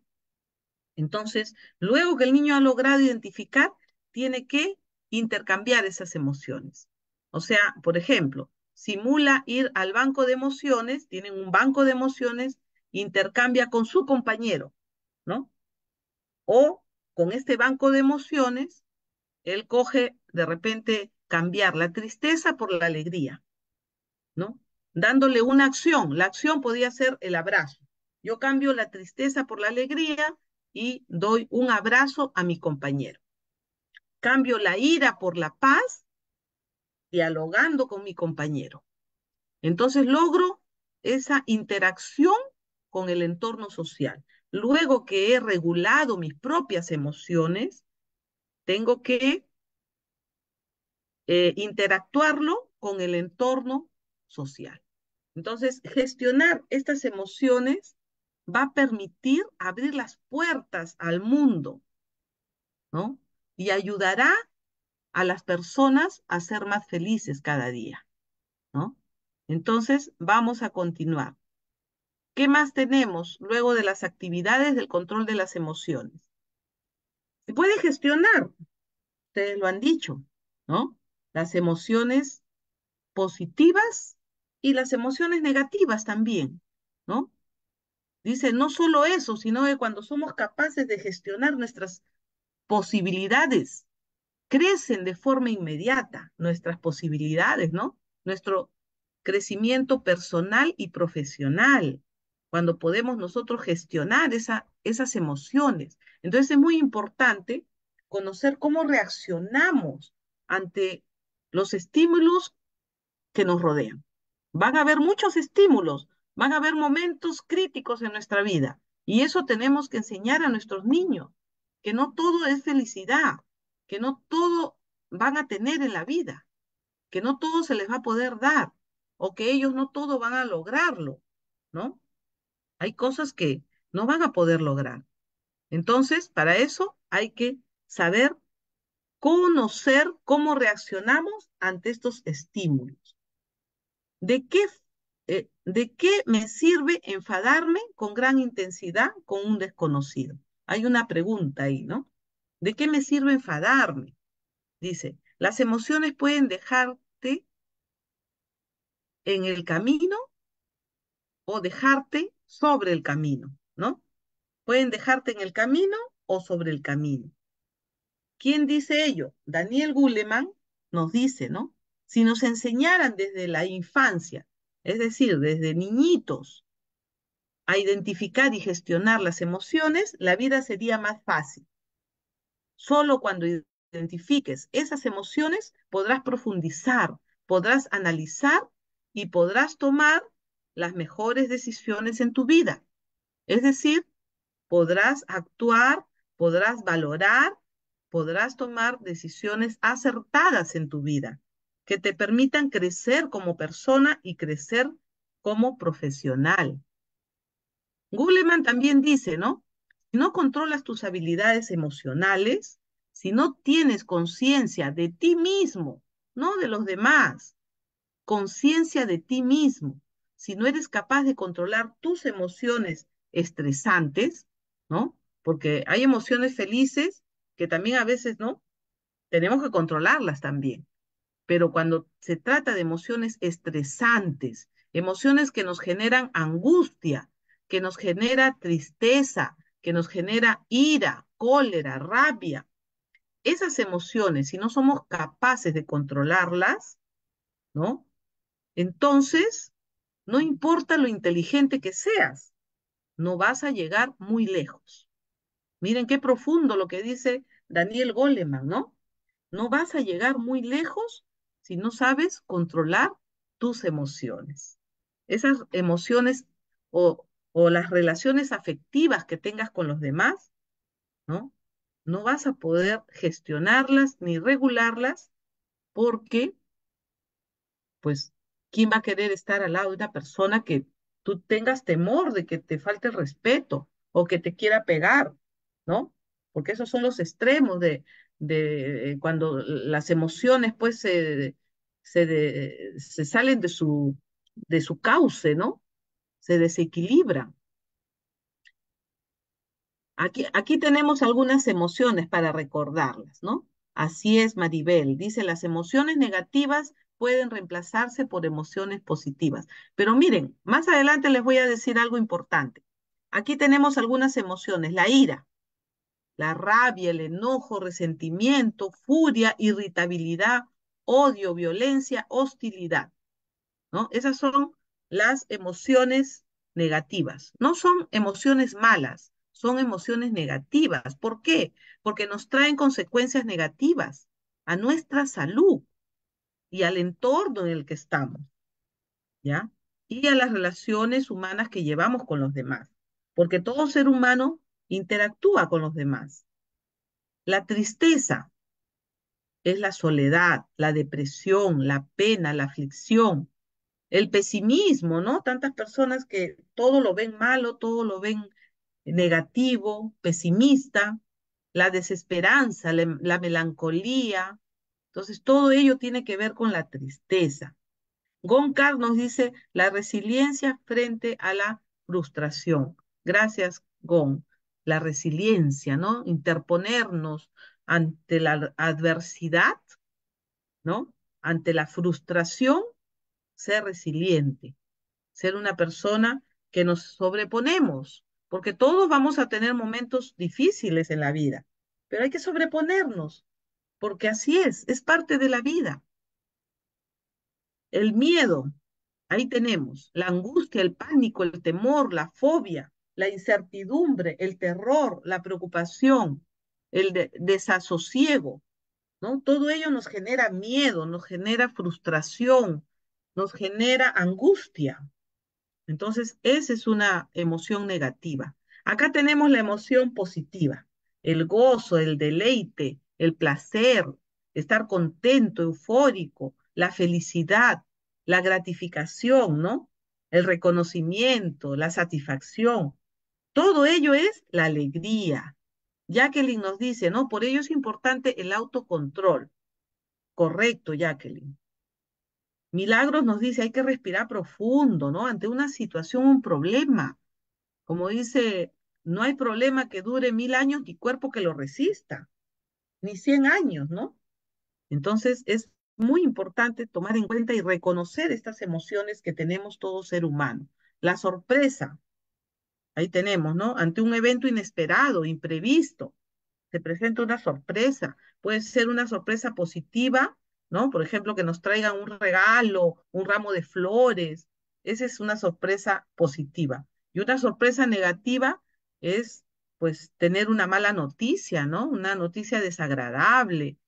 Entonces, luego que el niño ha logrado identificar, tiene que intercambiar esas emociones. O sea, por ejemplo, simula ir al banco de emociones, tienen un banco de emociones, intercambia con su compañero, ¿no? O con este banco de emociones, él coge de repente cambiar la tristeza por la alegría, ¿no? Dándole una acción. La acción podía ser el abrazo. Yo cambio la tristeza por la alegría y doy un abrazo a mi compañero. Cambio la ira por la paz, dialogando con mi compañero. Entonces logro esa interacción con el entorno social. Luego que he regulado mis propias emociones, tengo que interactuarlo con el entorno social. Entonces, gestionar estas emociones va a permitir abrir las puertas al mundo, ¿no? Y ayudará a las personas a ser más felices cada día, ¿no? Entonces, vamos a continuar. ¿Qué más tenemos luego de las actividades del control de las emociones? Se puede gestionar, ustedes lo han dicho, ¿no? Las emociones positivas y las emociones negativas también, ¿no? Dice, no solo eso, sino que cuando somos capaces de gestionar nuestras posibilidades, crecen de forma inmediata nuestras posibilidades, ¿no? Nuestro crecimiento personal y profesional, cuando podemos nosotros gestionar esas emociones. Entonces es muy importante conocer cómo reaccionamos ante los estímulos que nos rodean. Van a haber muchos estímulos, van a haber momentos críticos en nuestra vida y eso tenemos que enseñar a nuestros niños, que no todo es felicidad, que no todo van a tener en la vida, que no todo se les va a poder dar o que ellos no todo van a lograrlo, ¿no? Hay cosas que no van a poder lograr. Entonces, para eso hay que saber conocer cómo reaccionamos ante estos estímulos. ¿De qué me sirve enfadarme con gran intensidad con un desconocido? Hay una pregunta ahí, ¿no? ¿De qué me sirve enfadarme? Dice, las emociones pueden dejarte en el camino o dejarte sobre el camino, ¿no? Pueden dejarte en el camino o sobre el camino. ¿Quién dice ello? Daniel Goleman nos dice, ¿no? Si nos enseñaran desde la infancia, es decir, desde niñitos, a identificar y gestionar las emociones, la vida sería más fácil. Solo cuando identifiques esas emociones podrás profundizar, podrás analizar y podrás tomar las mejores decisiones en tu vida. Es decir, podrás actuar, podrás valorar, podrás tomar decisiones acertadas en tu vida que te permitan crecer como persona y crecer como profesional. Goleman también dice, ¿no? Si no controlas tus habilidades emocionales, si no tienes conciencia de ti mismo, no de los demás, conciencia de ti mismo, si no eres capaz de controlar tus emociones estresantes, ¿no? Porque hay emociones felices que también a veces, ¿no? Tenemos que controlarlas también. Pero cuando se trata de emociones estresantes, emociones que nos generan angustia, que nos genera tristeza, que nos genera ira, cólera, rabia, esas emociones, si no somos capaces de controlarlas, ¿no? Entonces, no importa lo inteligente que seas, no vas a llegar muy lejos. Miren qué profundo lo que dice Daniel Goleman, ¿no? No vas a llegar muy lejos si no sabes controlar tus emociones. Esas emociones o las relaciones afectivas que tengas con los demás, ¿no? No vas a poder gestionarlas ni regularlas porque, pues, ¿quién va a querer estar al lado de una persona que tú tengas temor de que te falte el respeto o que te quiera pegar, ¿no? Porque esos son los extremos de cuando las emociones pues se salen de su cauce, ¿no? Se desequilibran. Aquí tenemos algunas emociones para recordarlas, ¿no? Así es, Maribel. Dice, las emociones negativas pueden reemplazarse por emociones positivas. Pero miren, más adelante les voy a decir algo importante. Aquí tenemos algunas emociones, la ira, la rabia, el enojo, resentimiento, furia, irritabilidad, odio, violencia, hostilidad, ¿no? Esas son las emociones negativas. No son emociones malas, son emociones negativas. ¿Por qué? Porque nos traen consecuencias negativas a nuestra salud y al entorno en el que estamos, ¿ya? Y a las relaciones humanas que llevamos con los demás, porque todo ser humano interactúa con los demás. La tristeza es la soledad, la depresión, la pena, la aflicción, el pesimismo, ¿no? Tantas personas que todo lo ven malo, todo lo ven negativo, pesimista, la desesperanza, la melancolía. Entonces, todo ello tiene que ver con la tristeza. Goncard nos dice la resiliencia frente a la frustración. Gracias, Gon. La resiliencia, ¿no? Interponernos ante la adversidad, ¿no? Ante la frustración, ser resiliente, ser una persona que nos sobreponemos, porque todos vamos a tener momentos difíciles en la vida, pero hay que sobreponernos, porque así es parte de la vida. El miedo, ahí tenemos, la angustia, el pánico, el temor, la fobia, la incertidumbre, el terror, la preocupación, el desasosiego, ¿no? Todo ello nos genera miedo, nos genera frustración, nos genera angustia. Entonces, esa es una emoción negativa. Acá tenemos la emoción positiva, el gozo, el deleite, el placer, estar contento, eufórico, la felicidad, la gratificación, ¿no? El reconocimiento, la satisfacción. Todo ello es la alegría. Jacqueline nos dice, ¿no? Por ello es importante el autocontrol. Correcto, Jacqueline. Milagros nos dice, hay que respirar profundo, ¿no? Ante una situación, un problema. Como dice, no hay problema que dure 1000 años ni cuerpo que lo resista, ni 100 años, ¿no? Entonces es muy importante tomar en cuenta y reconocer estas emociones que tenemos todo ser humano. La sorpresa, ahí tenemos, ¿no? Ante un evento inesperado, imprevisto, se presenta una sorpresa. Puede ser una sorpresa positiva, ¿no? Por ejemplo, que nos traigan un regalo, un ramo de flores. Esa es una sorpresa positiva. Y una sorpresa negativa es, pues, tener una mala noticia, ¿no? Una noticia desagradable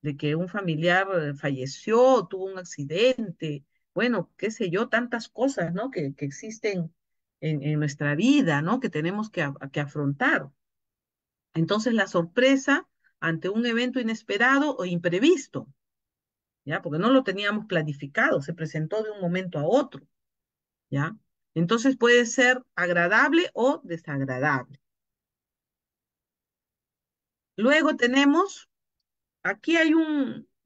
de que un familiar falleció, tuvo un accidente, bueno, qué sé yo, tantas cosas, ¿no? Que existen en nuestra vida, ¿no? Que tenemos que afrontar. Entonces, la sorpresa ante un evento inesperado o imprevisto, ¿ya? Porque no lo teníamos planificado, se presentó de un momento a otro, ¿ya? Entonces puede ser agradable o desagradable. Luego tenemos, aquí hay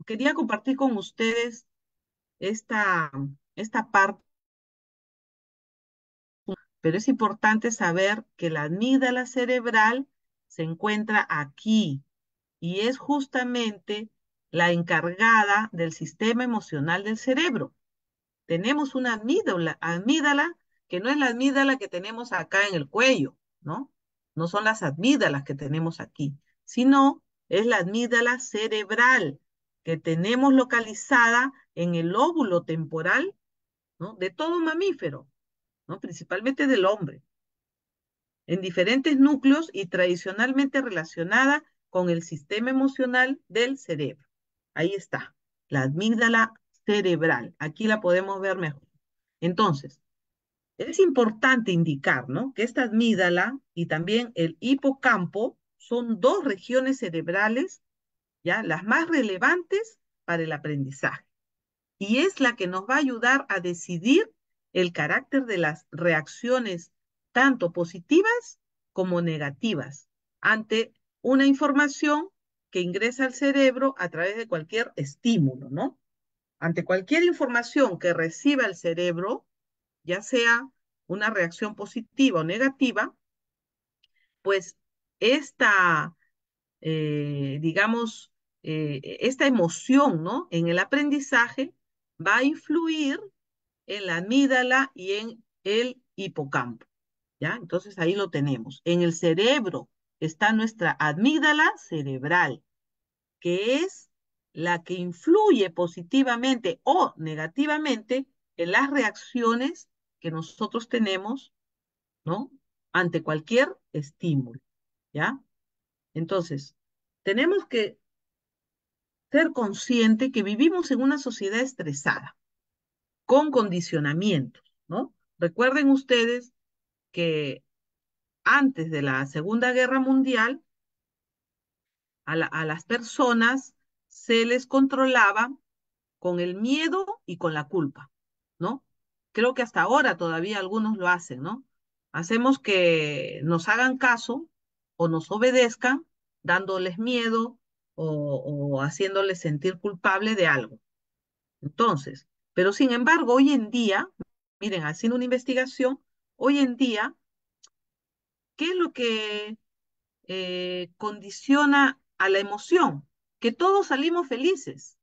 quería compartir con ustedes esta, esta parte, pero es importante saber que la amígdala cerebral se encuentra aquí y es justamente la encargada del sistema emocional del cerebro. Tenemos una amígdala que no es la amígdala que tenemos acá en el cuello, ¿no? No son las amígdalas que tenemos aquí, sino es la amígdala cerebral que tenemos localizada en el lóbulo temporal, ¿no? De todo mamífero, ¿no? Principalmente del hombre, en diferentes núcleos y tradicionalmente relacionada con el sistema emocional del cerebro. Ahí está, la amígdala cerebral. Aquí la podemos ver mejor. Entonces, es importante indicar, ¿no? Que esta amígdala y también el hipocampo son dos regiones cerebrales, ya las más relevantes para el aprendizaje. Y es la que nos va a ayudar a decidir el carácter de las reacciones, tanto positivas como negativas, ante una información que ingresa al cerebro a través de cualquier estímulo, ¿no? Ante cualquier información que reciba el cerebro, ya sea una reacción positiva o negativa, pues esta, digamos, esta emoción, ¿no? En el aprendizaje va a influir en la amígdala y en el hipocampo, ¿ya? Entonces ahí lo tenemos. En el cerebro está nuestra amígdala cerebral, que es la que influye positivamente o negativamente en las reacciones que nosotros tenemos, ¿no? Ante cualquier estímulo, ¿ya? Entonces, tenemos que ser conscientes que vivimos en una sociedad estresada, con condicionamientos, ¿no? Recuerden ustedes que antes de la Segunda Guerra Mundial, a las personas se les controlaba con el miedo y con la culpa, ¿no? Creo que hasta ahora todavía algunos lo hacen, ¿no? Hacemos que nos hagan caso o nos obedezcan dándoles miedo o haciéndoles sentir culpable de algo. Entonces, pero sin embargo, hoy en día, miren, haciendo una investigación, hoy en día, ¿qué es lo que condiciona a la emoción? Que todos salimos felices,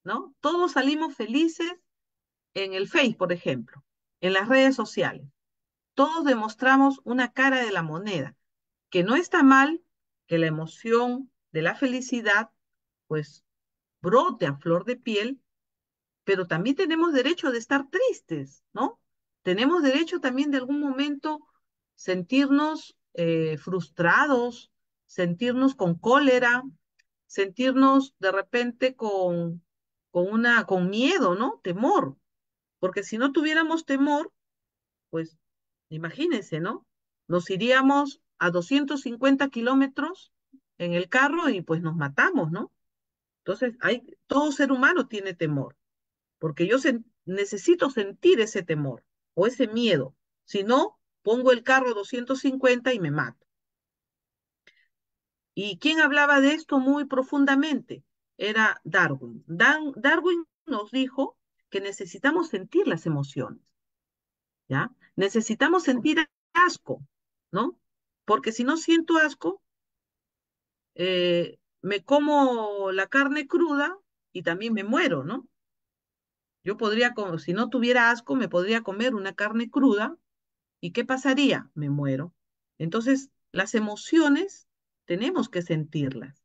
¿no? Todos salimos felices en el Face, por ejemplo, en las redes sociales. Todos demostramos una cara de la moneda, que no está mal que la emoción de la felicidad, pues, brote a flor de piel, pero también tenemos derecho de estar tristes, ¿no? Tenemos derecho también de algún momento sentirnos frustrados, sentirnos con cólera, sentirnos de repente con miedo, ¿no? Temor, porque si no tuviéramos temor, pues imagínense, ¿no? Nos iríamos a 250 kilómetros en el carro y pues nos matamos, ¿no? Entonces, todo ser humano tiene temor porque yo necesito sentir ese temor o ese miedo. Si no, pongo el carro 250 y me mato. ¿Y quién hablaba de esto muy profundamente? Era Darwin. Darwin nos dijo que necesitamos sentir las emociones, ¿ya? Necesitamos sentir asco, ¿no? Porque si no siento asco, me como la carne cruda y también me muero, ¿no? Yo podría, si no tuviera asco, me podría comer una carne cruda. ¿Y qué pasaría? Me muero. Entonces, las emociones tenemos que sentirlas.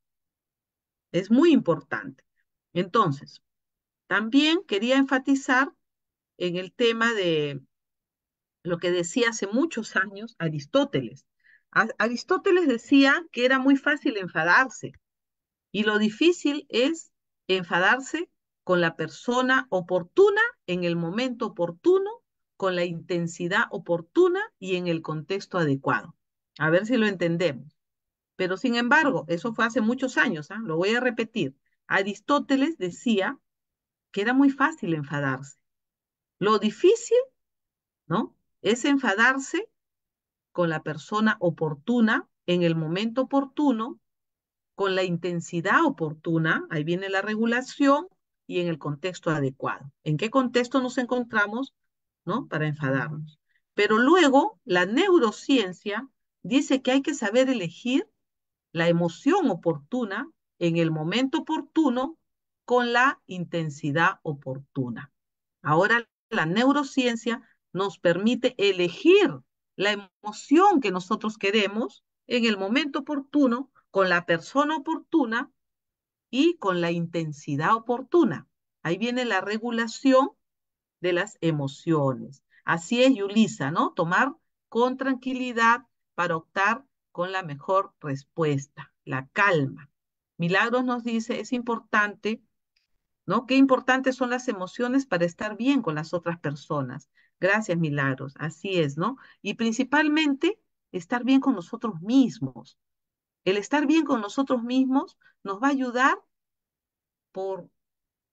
Es muy importante. Entonces, también quería enfatizar en el tema de lo que decía hace muchos años Aristóteles. Aristóteles decía que era muy fácil enfadarse y lo difícil es enfadarse con la persona oportuna en el momento oportuno, con la intensidad oportuna y en el contexto adecuado. A ver si lo entendemos. Pero sin embargo, eso fue hace muchos años, ¿ah? Lo voy a repetir. Aristóteles decía que era muy fácil enfadarse. Lo difícil, ¿no? Es enfadarse con la persona oportuna en el momento oportuno con la intensidad oportuna, ahí viene la regulación y en el contexto adecuado. ¿En qué contexto nos encontramos, no? Para enfadarnos. Pero luego la neurociencia dice que hay que saber elegir la emoción oportuna en el momento oportuno con la intensidad oportuna. Ahora la neurociencia nos permite elegir la emoción que nosotros queremos en el momento oportuno, con la persona oportuna y con la intensidad oportuna. Ahí viene la regulación de las emociones. Así es, Yulisa, ¿no? Tomar con tranquilidad para optar con la mejor respuesta, la calma. Milagros nos dice, es importante, ¿no? Qué importantes son las emociones para estar bien con las otras personas. Gracias, Milagros. Así es, ¿no? Y principalmente, estar bien con nosotros mismos. El estar bien con nosotros mismos nos va a ayudar por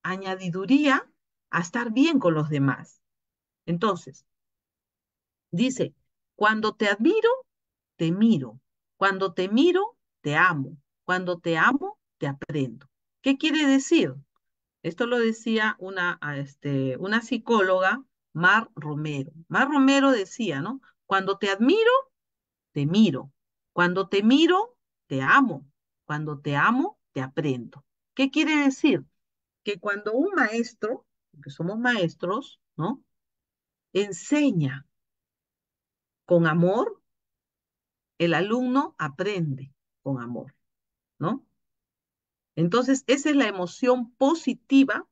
añadiduría a estar bien con los demás. Entonces, dice, cuando te admiro, te miro. Cuando te miro, te amo. Cuando te amo, te aprendo. ¿Qué quiere decir? Esto lo decía una psicóloga, Mar Romero. Mar Romero decía, ¿no? Cuando te admiro, te miro. Cuando te miro, te amo. Cuando te amo, te aprendo. ¿Qué quiere decir? Que cuando un maestro, porque somos maestros, ¿no? Enseña con amor, el alumno aprende con amor, ¿no? Entonces, esa es la emoción positiva,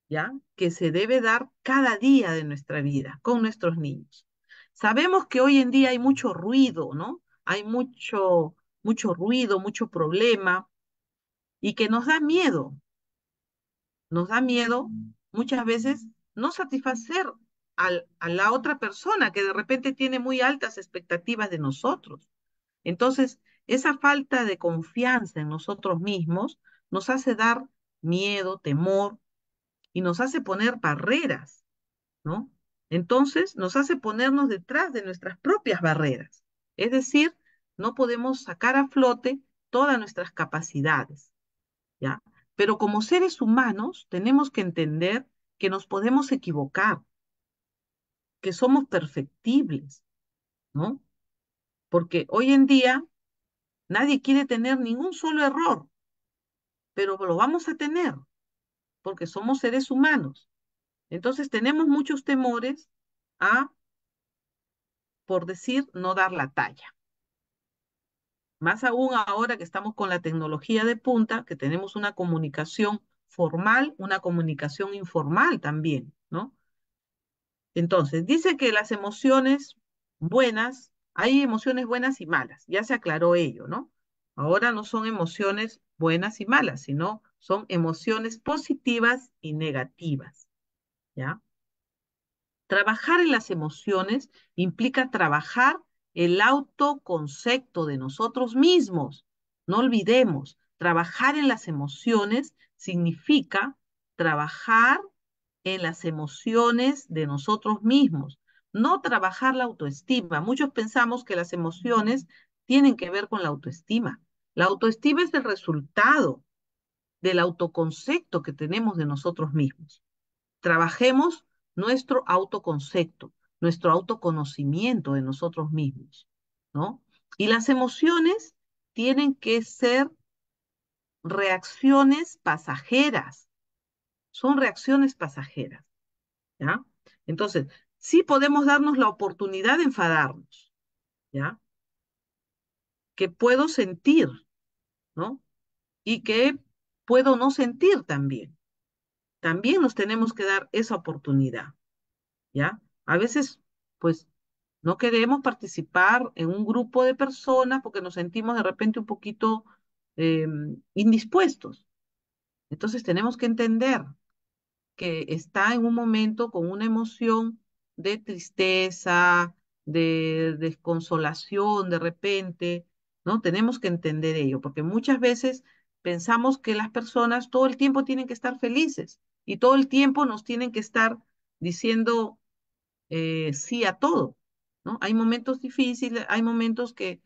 ¿ya? Que se debe dar cada día de nuestra vida con nuestros niños. Sabemos que hoy en día hay mucho ruido, ¿no? hay mucho ruido, mucho problema y que nos da miedo muchas veces no satisfacer a la otra persona que de repente tiene muy altas expectativas de nosotros. Entonces, esa falta de confianza en nosotros mismos nos hace dar miedo, temor y nos hace poner barreras, ¿no? Entonces, nos hace ponernos detrás de nuestras propias barreras. Es decir, no podemos sacar a flote todas nuestras capacidades, ¿ya? Pero como seres humanos tenemos que entender que nos podemos equivocar, que somos perfectibles, ¿no? Porque hoy en día nadie quiere tener ningún solo error, pero lo vamos a tener porque somos seres humanos. Entonces tenemos muchos temores a, por decir, no dar la talla. Más aún ahora que estamos con la tecnología de punta, que tenemos una comunicación formal, una comunicación informal también, ¿no? Entonces, dice que las emociones buenas, hay emociones buenas y malas, ya se aclaró ello, ¿no? Ahora no son emociones buenas y malas, sino son emociones positivas y negativas, ¿ya? Trabajar en las emociones implica trabajar el autoconcepto de nosotros mismos. No olvidemos, trabajar en las emociones significa trabajar en las emociones de nosotros mismos, no trabajar la autoestima. Muchos pensamos que las emociones tienen que ver con la autoestima. La autoestima es el resultado del autoconcepto que tenemos de nosotros mismos. Trabajemos nuestro autoconcepto, nuestro autoconocimiento de nosotros mismos, ¿no? Y las emociones tienen que ser reacciones pasajeras, son reacciones pasajeras, ¿ya? Entonces, sí podemos darnos la oportunidad de enfadarnos, ¿ya? Que puedo sentir, ¿no? Y que puedo no sentir también. También nos tenemos que dar esa oportunidad, ¿ya? A veces, pues, no queremos participar en un grupo de personas porque nos sentimos de repente un poquito indispuestos. Entonces tenemos que entender que está en un momento con una emoción de tristeza, de desconsolación de repente, ¿no? Tenemos que entender ello, porque muchas veces pensamos que las personas todo el tiempo tienen que estar felices y todo el tiempo nos tienen que estar diciendo sí a todo, ¿no? Hay momentos difíciles, hay momentos que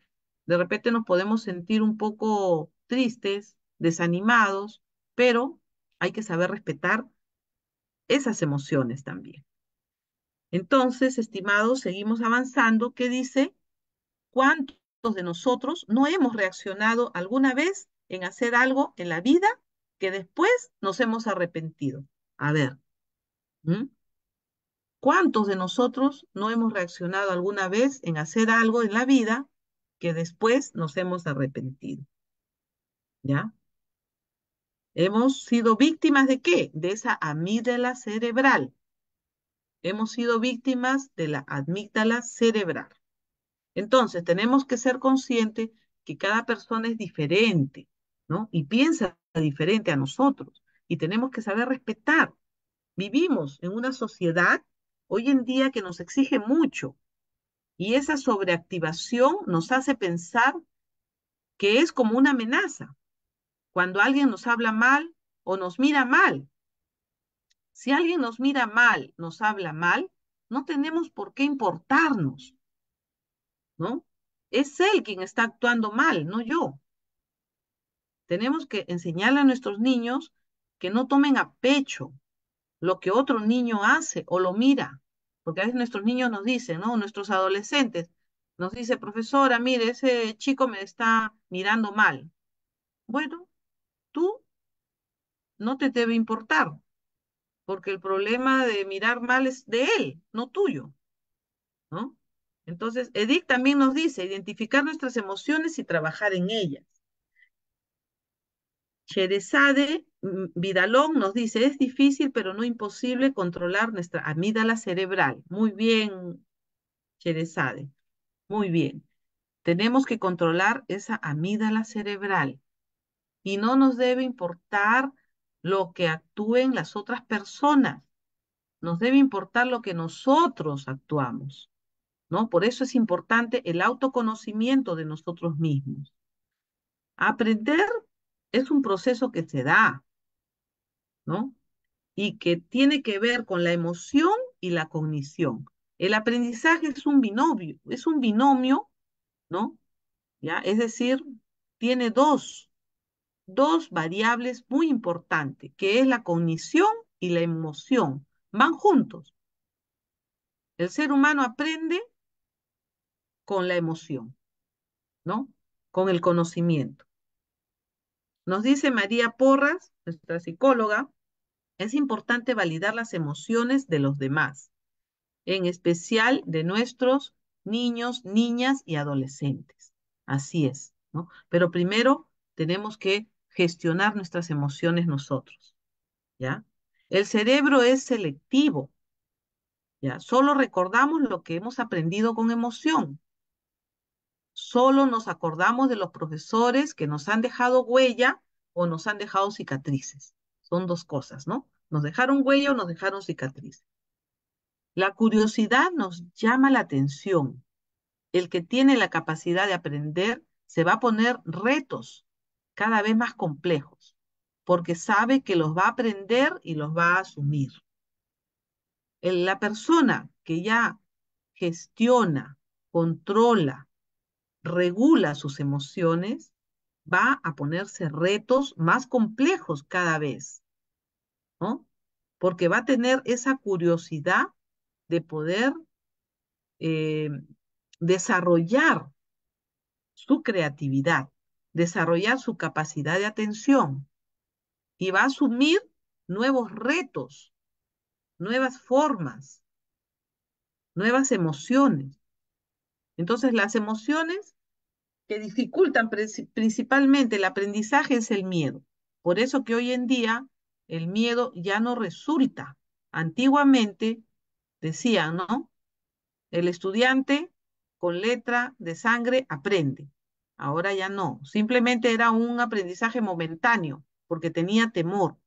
de repente nos podemos sentir un poco tristes, desanimados, pero hay que saber respetar esas emociones también. Entonces, estimados, seguimos avanzando. ¿Qué dice? ¿Cuántos de nosotros no hemos reaccionado alguna vez en hacer algo en la vida que después nos hemos arrepentido? A ver, ¿m? ¿Cuántos de nosotros no hemos reaccionado alguna vez en hacer algo en la vida que después nos hemos arrepentido? ¿Ya? ¿Hemos sido víctimas de qué? De esa amígdala cerebral. Hemos sido víctimas de la amígdala cerebral. Entonces, tenemos que ser conscientes que cada persona es diferente, ¿no? Y piensa diferente a nosotros. Y tenemos que saber respetar. Vivimos en una sociedad hoy en día que nos exige mucho. Y esa sobreactivación nos hace pensar que es como una amenaza. Cuando alguien nos habla mal o nos mira mal. Si alguien nos mira mal, nos habla mal, no tenemos por qué importarnos, ¿no? Es él quien está actuando mal, no yo. Tenemos que enseñarle a nuestros niños que no tomen a pecho lo que otro niño hace o lo mira, porque a veces nuestros niños nos dicen, ¿no? Nuestros adolescentes nos dice, profesora, mire, ese chico me está mirando mal. Bueno, tú no te debe importar, porque el problema de mirar mal es de él, no tuyo, ¿no? Entonces, Edith también nos dice, identificar nuestras emociones y trabajar en ellas. Sherezade Vidalón nos dice, es difícil pero no imposible controlar nuestra amígdala cerebral. Muy bien, Sherezade, muy bien. Tenemos que controlar esa amígdala cerebral y no nos debe importar lo que actúen las otras personas. Nos debe importar lo que nosotros actuamos, ¿no? Por eso es importante el autoconocimiento de nosotros mismos. Aprender es un proceso que se da, ¿no? Y que tiene que ver con la emoción y la cognición. El aprendizaje es un binomio, ¿no? ¿Ya? Es decir, tiene dos variables muy importantes, que es la cognición y la emoción. Van juntos. El ser humano aprende con la emoción, ¿no? Con el conocimiento. Nos dice María Porras, nuestra psicóloga, es importante validar las emociones de los demás, en especial de nuestros niños, niñas y adolescentes. Así es, ¿no? Pero primero tenemos que gestionar nuestras emociones nosotros, ¿ya? El cerebro es selectivo, ¿ya? Solo recordamos lo que hemos aprendido con emoción. Solo nos acordamos de los profesores que nos han dejado huella o nos han dejado cicatrices. Son dos cosas, ¿no? Nos dejaron huella o nos dejaron cicatrices. La curiosidad nos llama la atención. El que tiene la capacidad de aprender se va a poner retos cada vez más complejos, porque sabe que los va a aprender y los va a asumir. La persona que ya gestiona, controla, regula sus emociones, va a ponerse retos más complejos cada vez, ¿no? Porque va a tener esa curiosidad de poder eh, desarrollar su creatividad, desarrollar su capacidad de atención y va a asumir nuevos retos, nuevas formas, nuevas emociones. Entonces, las emociones que dificultan principalmente el aprendizaje es el miedo. Por eso que hoy en día el miedo ya no resulta. Antiguamente decían, ¿no? El estudiante con letra de sangre aprende. Ahora ya no. Simplemente era un aprendizaje momentáneo porque tenía temor.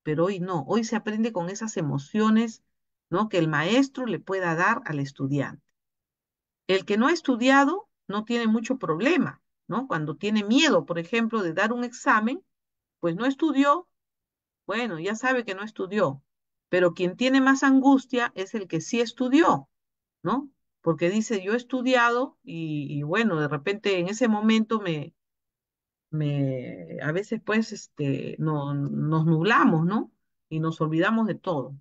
Pero hoy no. Hoy se aprende con esas emociones, ¿no? Que el maestro le pueda dar al estudiante. El que no ha estudiado no tiene mucho problema, ¿no? Cuando tiene miedo, por ejemplo, de dar un examen, pues no estudió, bueno, ya sabe que no estudió, pero quien tiene más angustia es el que sí estudió, ¿no? Porque dice, yo he estudiado y bueno, de repente en ese momento a veces pues no, nos nublamos, ¿no? Y nos olvidamos de todo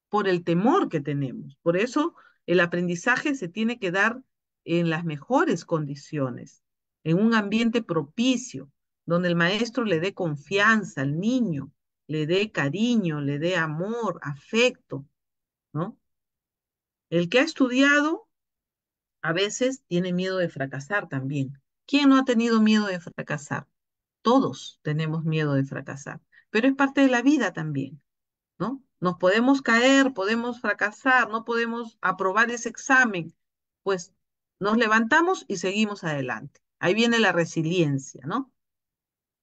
por el temor que tenemos. Por eso el aprendizaje se tiene que dar en las mejores condiciones, en un ambiente propicio, donde el maestro le dé confianza al niño, le dé cariño, le dé amor, afecto, ¿no? El que ha estudiado a veces tiene miedo de fracasar también. ¿Quién no ha tenido miedo de fracasar? Todos tenemos miedo de fracasar, pero es parte de la vida también. ¿No? Nos podemos caer, podemos fracasar, no podemos aprobar ese examen, pues nos levantamos y seguimos adelante. Ahí viene la resiliencia, ¿no?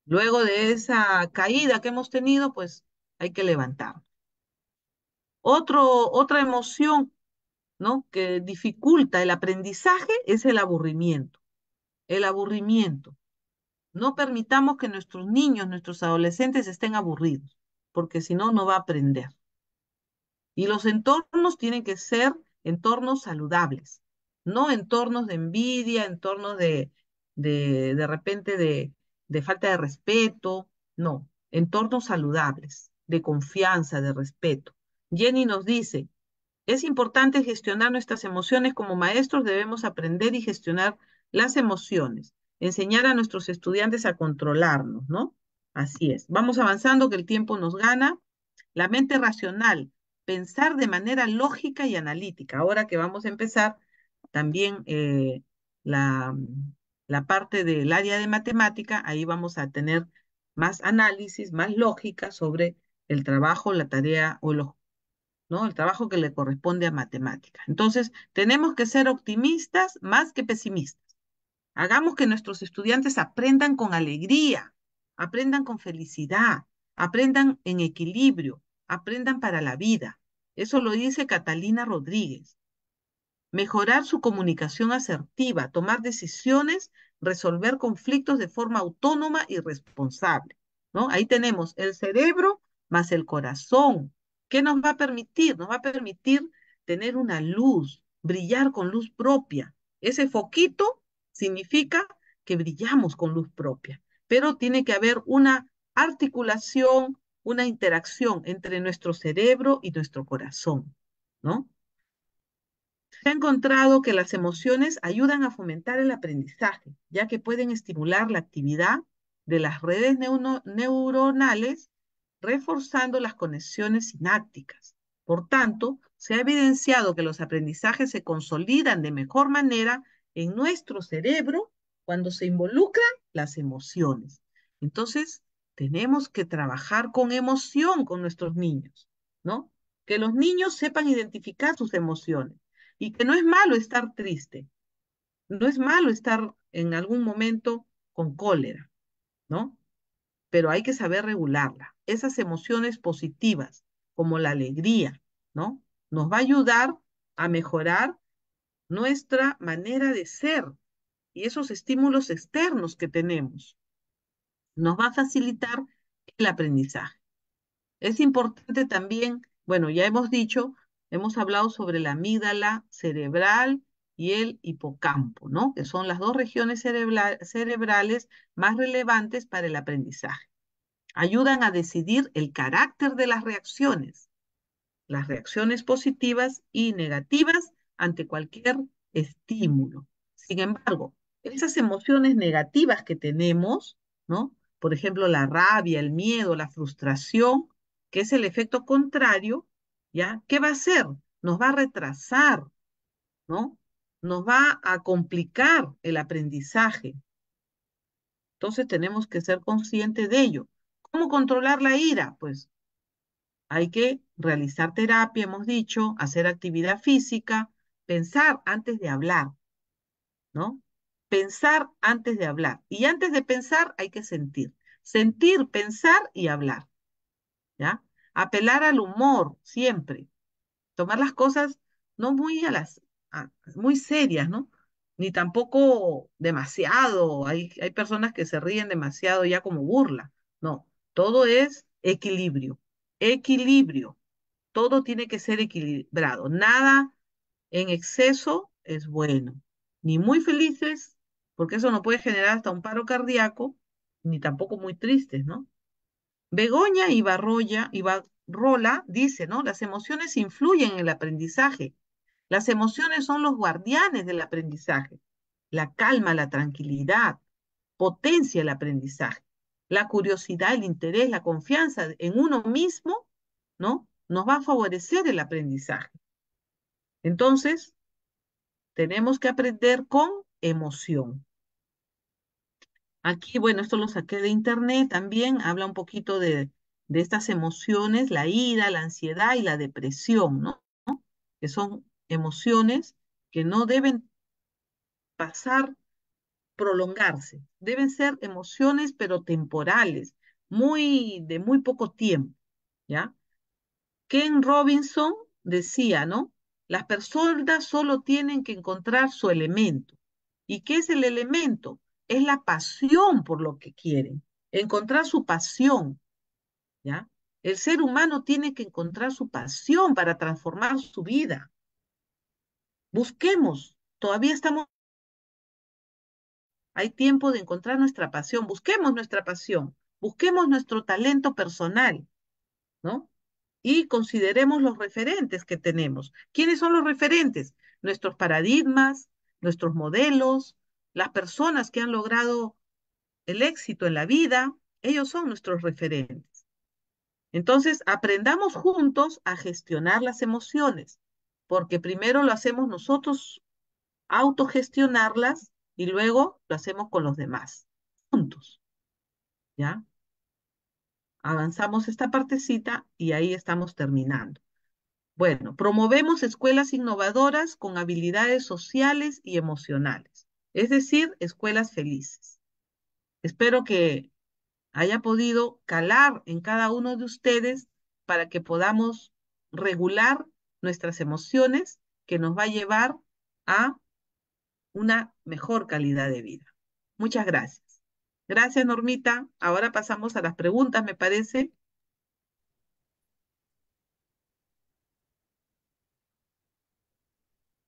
Luego de esa caída que hemos tenido, pues hay que levantar. Otra emoción, ¿no? Que dificulta el aprendizaje es el aburrimiento. El aburrimiento. No permitamos que nuestros niños, nuestros adolescentes estén aburridos, porque si no, no va a aprender. Y los entornos tienen que ser entornos saludables, no entornos de envidia, entornos de repente de falta de respeto, no, entornos saludables, de confianza, de respeto. Jenny nos dice, es importante gestionar nuestras emociones. Como maestros debemos aprender y gestionar las emociones, enseñar a nuestros estudiantes a controlarnos, ¿no? Así es. Vamos avanzando que el tiempo nos gana. La mente racional, pensar de manera lógica y analítica. Ahora que vamos a empezar también la, la parte del área de matemática, ahí vamos a tener más análisis, más lógica sobre el trabajo, la tarea o los, ¿no? El trabajo que le corresponde a matemática. Entonces, tenemos que ser optimistas más que pesimistas. Hagamos que nuestros estudiantes aprendan con alegría, aprendan con felicidad, aprendan en equilibrio, aprendan para la vida. Eso lo dice Catalina Rodríguez. Mejorar su comunicación asertiva, tomar decisiones, resolver conflictos de forma autónoma y responsable, ¿no? Ahí tenemos el cerebro más el corazón. ¿Qué nos va a permitir? Nos va a permitir tener una luz, brillar con luz propia. Ese foquito significa que brillamos con luz propia, pero tiene que haber una articulación, una interacción entre nuestro cerebro y nuestro corazón, ¿no? Se ha encontrado que las emociones ayudan a fomentar el aprendizaje, ya que pueden estimular la actividad de las redes neuronales, reforzando las conexiones sinápticas. Por tanto, se ha evidenciado que los aprendizajes se consolidan de mejor manera en nuestro cerebro cuando se involucran las emociones. Entonces, tenemos que trabajar con emoción con nuestros niños, ¿no? Que los niños sepan identificar sus emociones y que no es malo estar triste, no es malo estar en algún momento con cólera, ¿no? Pero hay que saber regularla. Esas emociones positivas, como la alegría, ¿no? Nos va a ayudar a mejorar nuestra manera de ser y esos estímulos externos que tenemos. Nos va a facilitar el aprendizaje. Es importante también, bueno, ya hemos dicho, hemos hablado sobre la amígdala cerebral y el hipocampo, ¿no? Que son las dos regiones cerebrales más relevantes para el aprendizaje. Ayudan a decidir el carácter de las reacciones positivas y negativas ante cualquier estímulo. Sin embargo, esas emociones negativas que tenemos, ¿no? Por ejemplo, la rabia, el miedo, la frustración, que es el efecto contrario, ¿ya? ¿Qué va a hacer? Nos va a retrasar, ¿no? Nos va a complicar el aprendizaje. Entonces tenemos que ser conscientes de ello. ¿Cómo controlar la ira? Pues hay que realizar terapia, hemos dicho, hacer actividad física, pensar antes de hablar, ¿no? Pensar antes de hablar. Y antes de pensar hay que sentir. Sentir, pensar y hablar, ¿ya? Apelar al humor siempre. Tomar las cosas no muy muy serias, ¿no? Ni tampoco demasiado. Hay personas que se ríen demasiado ya como burla. No, todo es equilibrio. Equilibrio. Todo tiene que ser equilibrado. Nada en exceso es bueno. Ni muy felices, porque eso nos puede generar hasta un paro cardíaco, ni tampoco muy tristes, ¿no? Begoña Ibarrola dice, ¿no? Las emociones influyen en el aprendizaje. Las emociones son los guardianes del aprendizaje. La calma, la tranquilidad, potencia el aprendizaje. La curiosidad, el interés, la confianza en uno mismo, ¿no? Nos va a favorecer el aprendizaje. Entonces, tenemos que aprender con emoción. Aquí, bueno, esto lo saqué de internet también, habla un poquito de estas emociones, la ira, la ansiedad y la depresión, ¿no? Que son emociones que no deben pasar, prolongarse, deben ser emociones pero temporales, de muy poco tiempo, ¿ya? Ken Robinson decía, ¿no? Las personas solo tienen que encontrar su elemento. ¿Y qué es el elemento? Es la pasión por lo que quieren, encontrar su pasión, ¿ya? El ser humano tiene que encontrar su pasión para transformar su vida. Busquemos, todavía estamos, hay tiempo de encontrar nuestra pasión, busquemos nuestra pasión, busquemos nuestro talento personal, ¿no? Y consideremos los referentes que tenemos. ¿Quiénes son los referentes? Nuestros paradigmas, nuestros modelos, las personas que han logrado el éxito en la vida, ellos son nuestros referentes. Entonces, aprendamos juntos a gestionar las emociones, porque primero lo hacemos nosotros, autogestionarlas, y luego lo hacemos con los demás, juntos, ¿ya? Avanzamos esta partecita y ahí estamos terminando. Bueno, promovemos escuelas innovadoras con habilidades sociales y emocionales. es decir, escuelas felices. Espero que haya podido calar en cada uno de ustedes para que podamos regular nuestras emociones, que nos va a llevar a una mejor calidad de vida. Muchas gracias. Gracias, Normita. Ahora pasamos a las preguntas, me parece.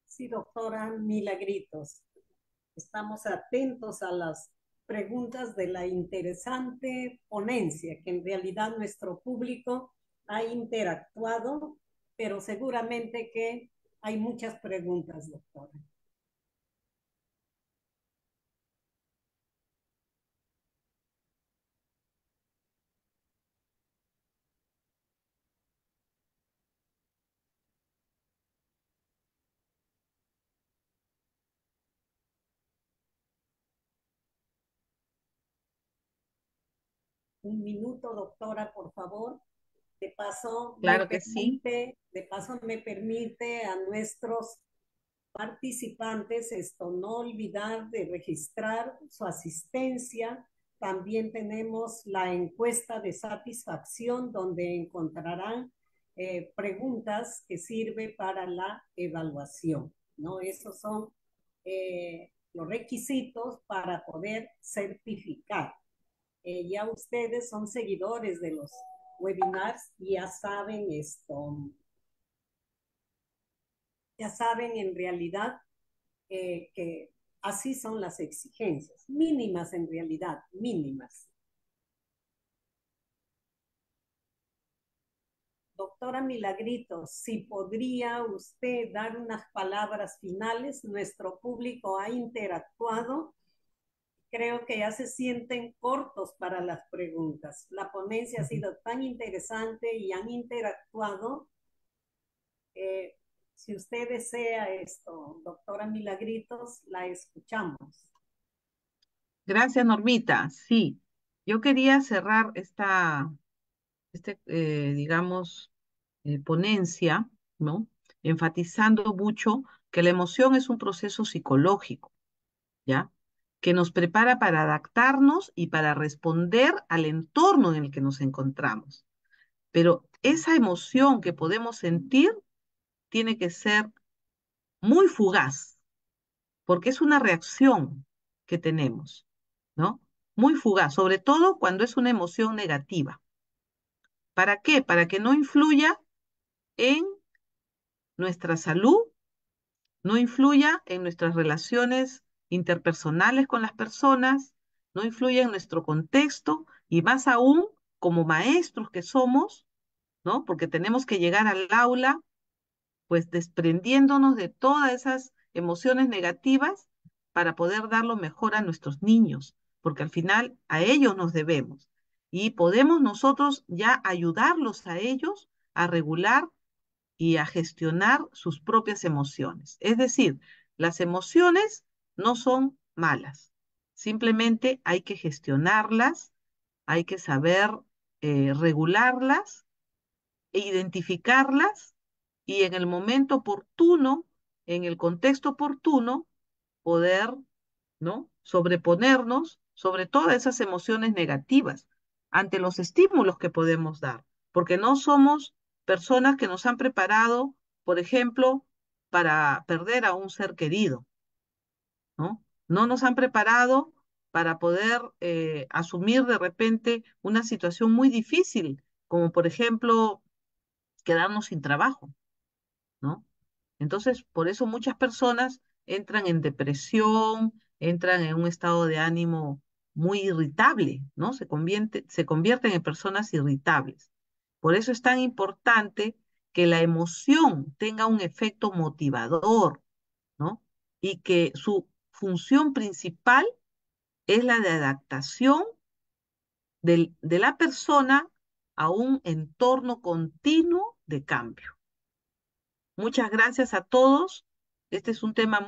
Sí, doctora Milagritos. Estamos atentos a las preguntas de la interesante ponencia, que en realidad nuestro público ha interactuado, pero seguramente que hay muchas preguntas, doctora. Un minuto, doctora, por favor. Claro que sí. De paso me permite a nuestros participantes esto, no olvidar de registrar su asistencia. También tenemos la encuesta de satisfacción donde encontrarán preguntas que sirven para la evaluación, ¿no? Esos son los requisitos para poder certificar. Ya ustedes son seguidores de los webinars y ya saben esto, ya saben en realidad que así son las exigencias, mínimas en realidad, mínimas. Doctora Milagrito, si podría usted dar unas palabras finales, nuestro público ha interactuado, creo que ya se sienten cortos para las preguntas. La ponencia ha sido tan interesante y han interactuado. Eh, si usted desea esto, doctora Milagritos, la escuchamos. Gracias, Normita. Sí, yo quería cerrar digamos, ponencia, ¿no? Enfatizando mucho que la emoción es un proceso psicológico, ¿ya? Que nos prepara para adaptarnos y para responder al entorno en el que nos encontramos. Pero esa emoción que podemos sentir tiene que ser muy fugaz, porque es una reacción que tenemos, ¿no? Muy fugaz, sobre todo cuando es una emoción negativa. ¿Para qué? Para que no influya en nuestra salud, no influya en nuestras relaciones interpersonales con las personas, no influya en nuestro contexto y más aún como maestros que somos, ¿no? Porque tenemos que llegar al aula pues desprendiéndonos de todas esas emociones negativas para poder dar lo mejor a nuestros niños, porque al final a ellos nos debemos y podemos nosotros ya ayudarlos a ellos a regular y a gestionar sus propias emociones. Es decir, las emociones no son malas, simplemente hay que gestionarlas, hay que saber regularlas e identificarlas y en el momento oportuno, en el contexto oportuno, poder, ¿no? Sobreponernos sobre todas esas emociones negativas ante los estímulos que podemos dar, porque no somos personas que nos han preparado, por ejemplo, para perder a un ser querido, ¿no? No nos han preparado para poder asumir de repente una situación muy difícil, como por ejemplo quedarnos sin trabajo, ¿no? Entonces, por eso muchas personas entran en depresión, entran en un estado de ánimo muy irritable, ¿no? Se convierten en personas irritables. Por eso es tan importante que la emoción tenga un efecto motivador, ¿no? Y que su función principal es la de adaptación de la persona a un entorno continuo de cambio. Muchas gracias a todos. Este es un tema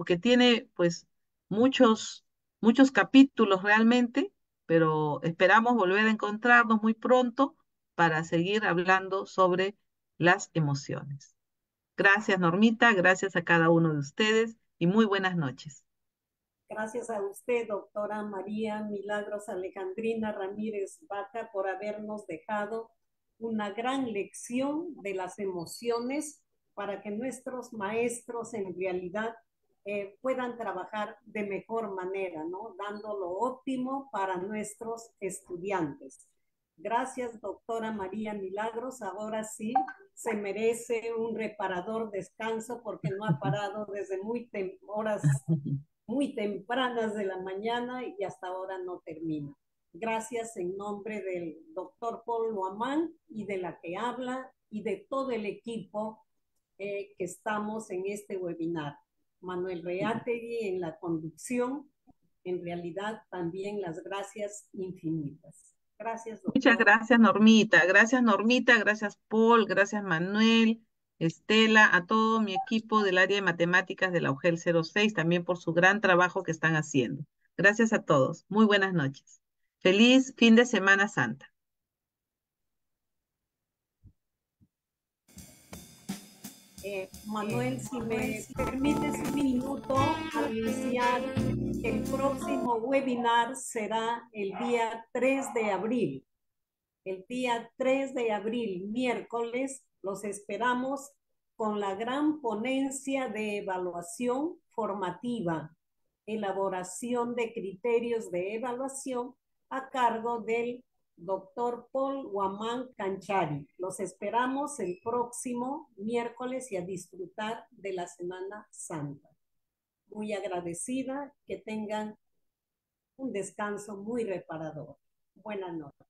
que tiene pues muchos, muchos capítulos realmente, pero esperamos volver a encontrarnos muy pronto para seguir hablando sobre las emociones. Gracias, Normita, gracias a cada uno de ustedes y muy buenas noches. Gracias a usted, doctora María Milagros Alejandrina Ramírez Vaca, por habernos dejado una gran lección de las emociones para que nuestros maestros en realidad puedan trabajar de mejor manera, ¿no? Dando lo óptimo para nuestros estudiantes. Gracias, doctora María Milagros. Ahora sí se merece un reparador descanso porque no ha parado desde horas muy tempranas de la mañana y hasta ahora no termina. Gracias en nombre del doctor Paul Guamán y de la que habla y de todo el equipo que estamos en este webinar. Manuel Reategui en la conducción, en realidad también las gracias infinitas. Gracias, Muchas doctor. gracias Normita, gracias Paul, gracias Manuel, Estela, a todo mi equipo del área de matemáticas de la UGEL 06, también por su gran trabajo que están haciendo. Gracias a todos, muy buenas noches. Feliz fin de Semana Santa. Manuel, si me permites un minuto, anunciar que el próximo webinar será el día 3 de abril. El día 3 de abril, miércoles, los esperamos con la gran ponencia de evaluación formativa, elaboración de criterios de evaluación a cargo del doctor Paul Guamán Canchari. Los esperamos el próximo miércoles y a disfrutar de la Semana Santa. Muy agradecida, que tengan un descanso muy reparador. Buenas noches.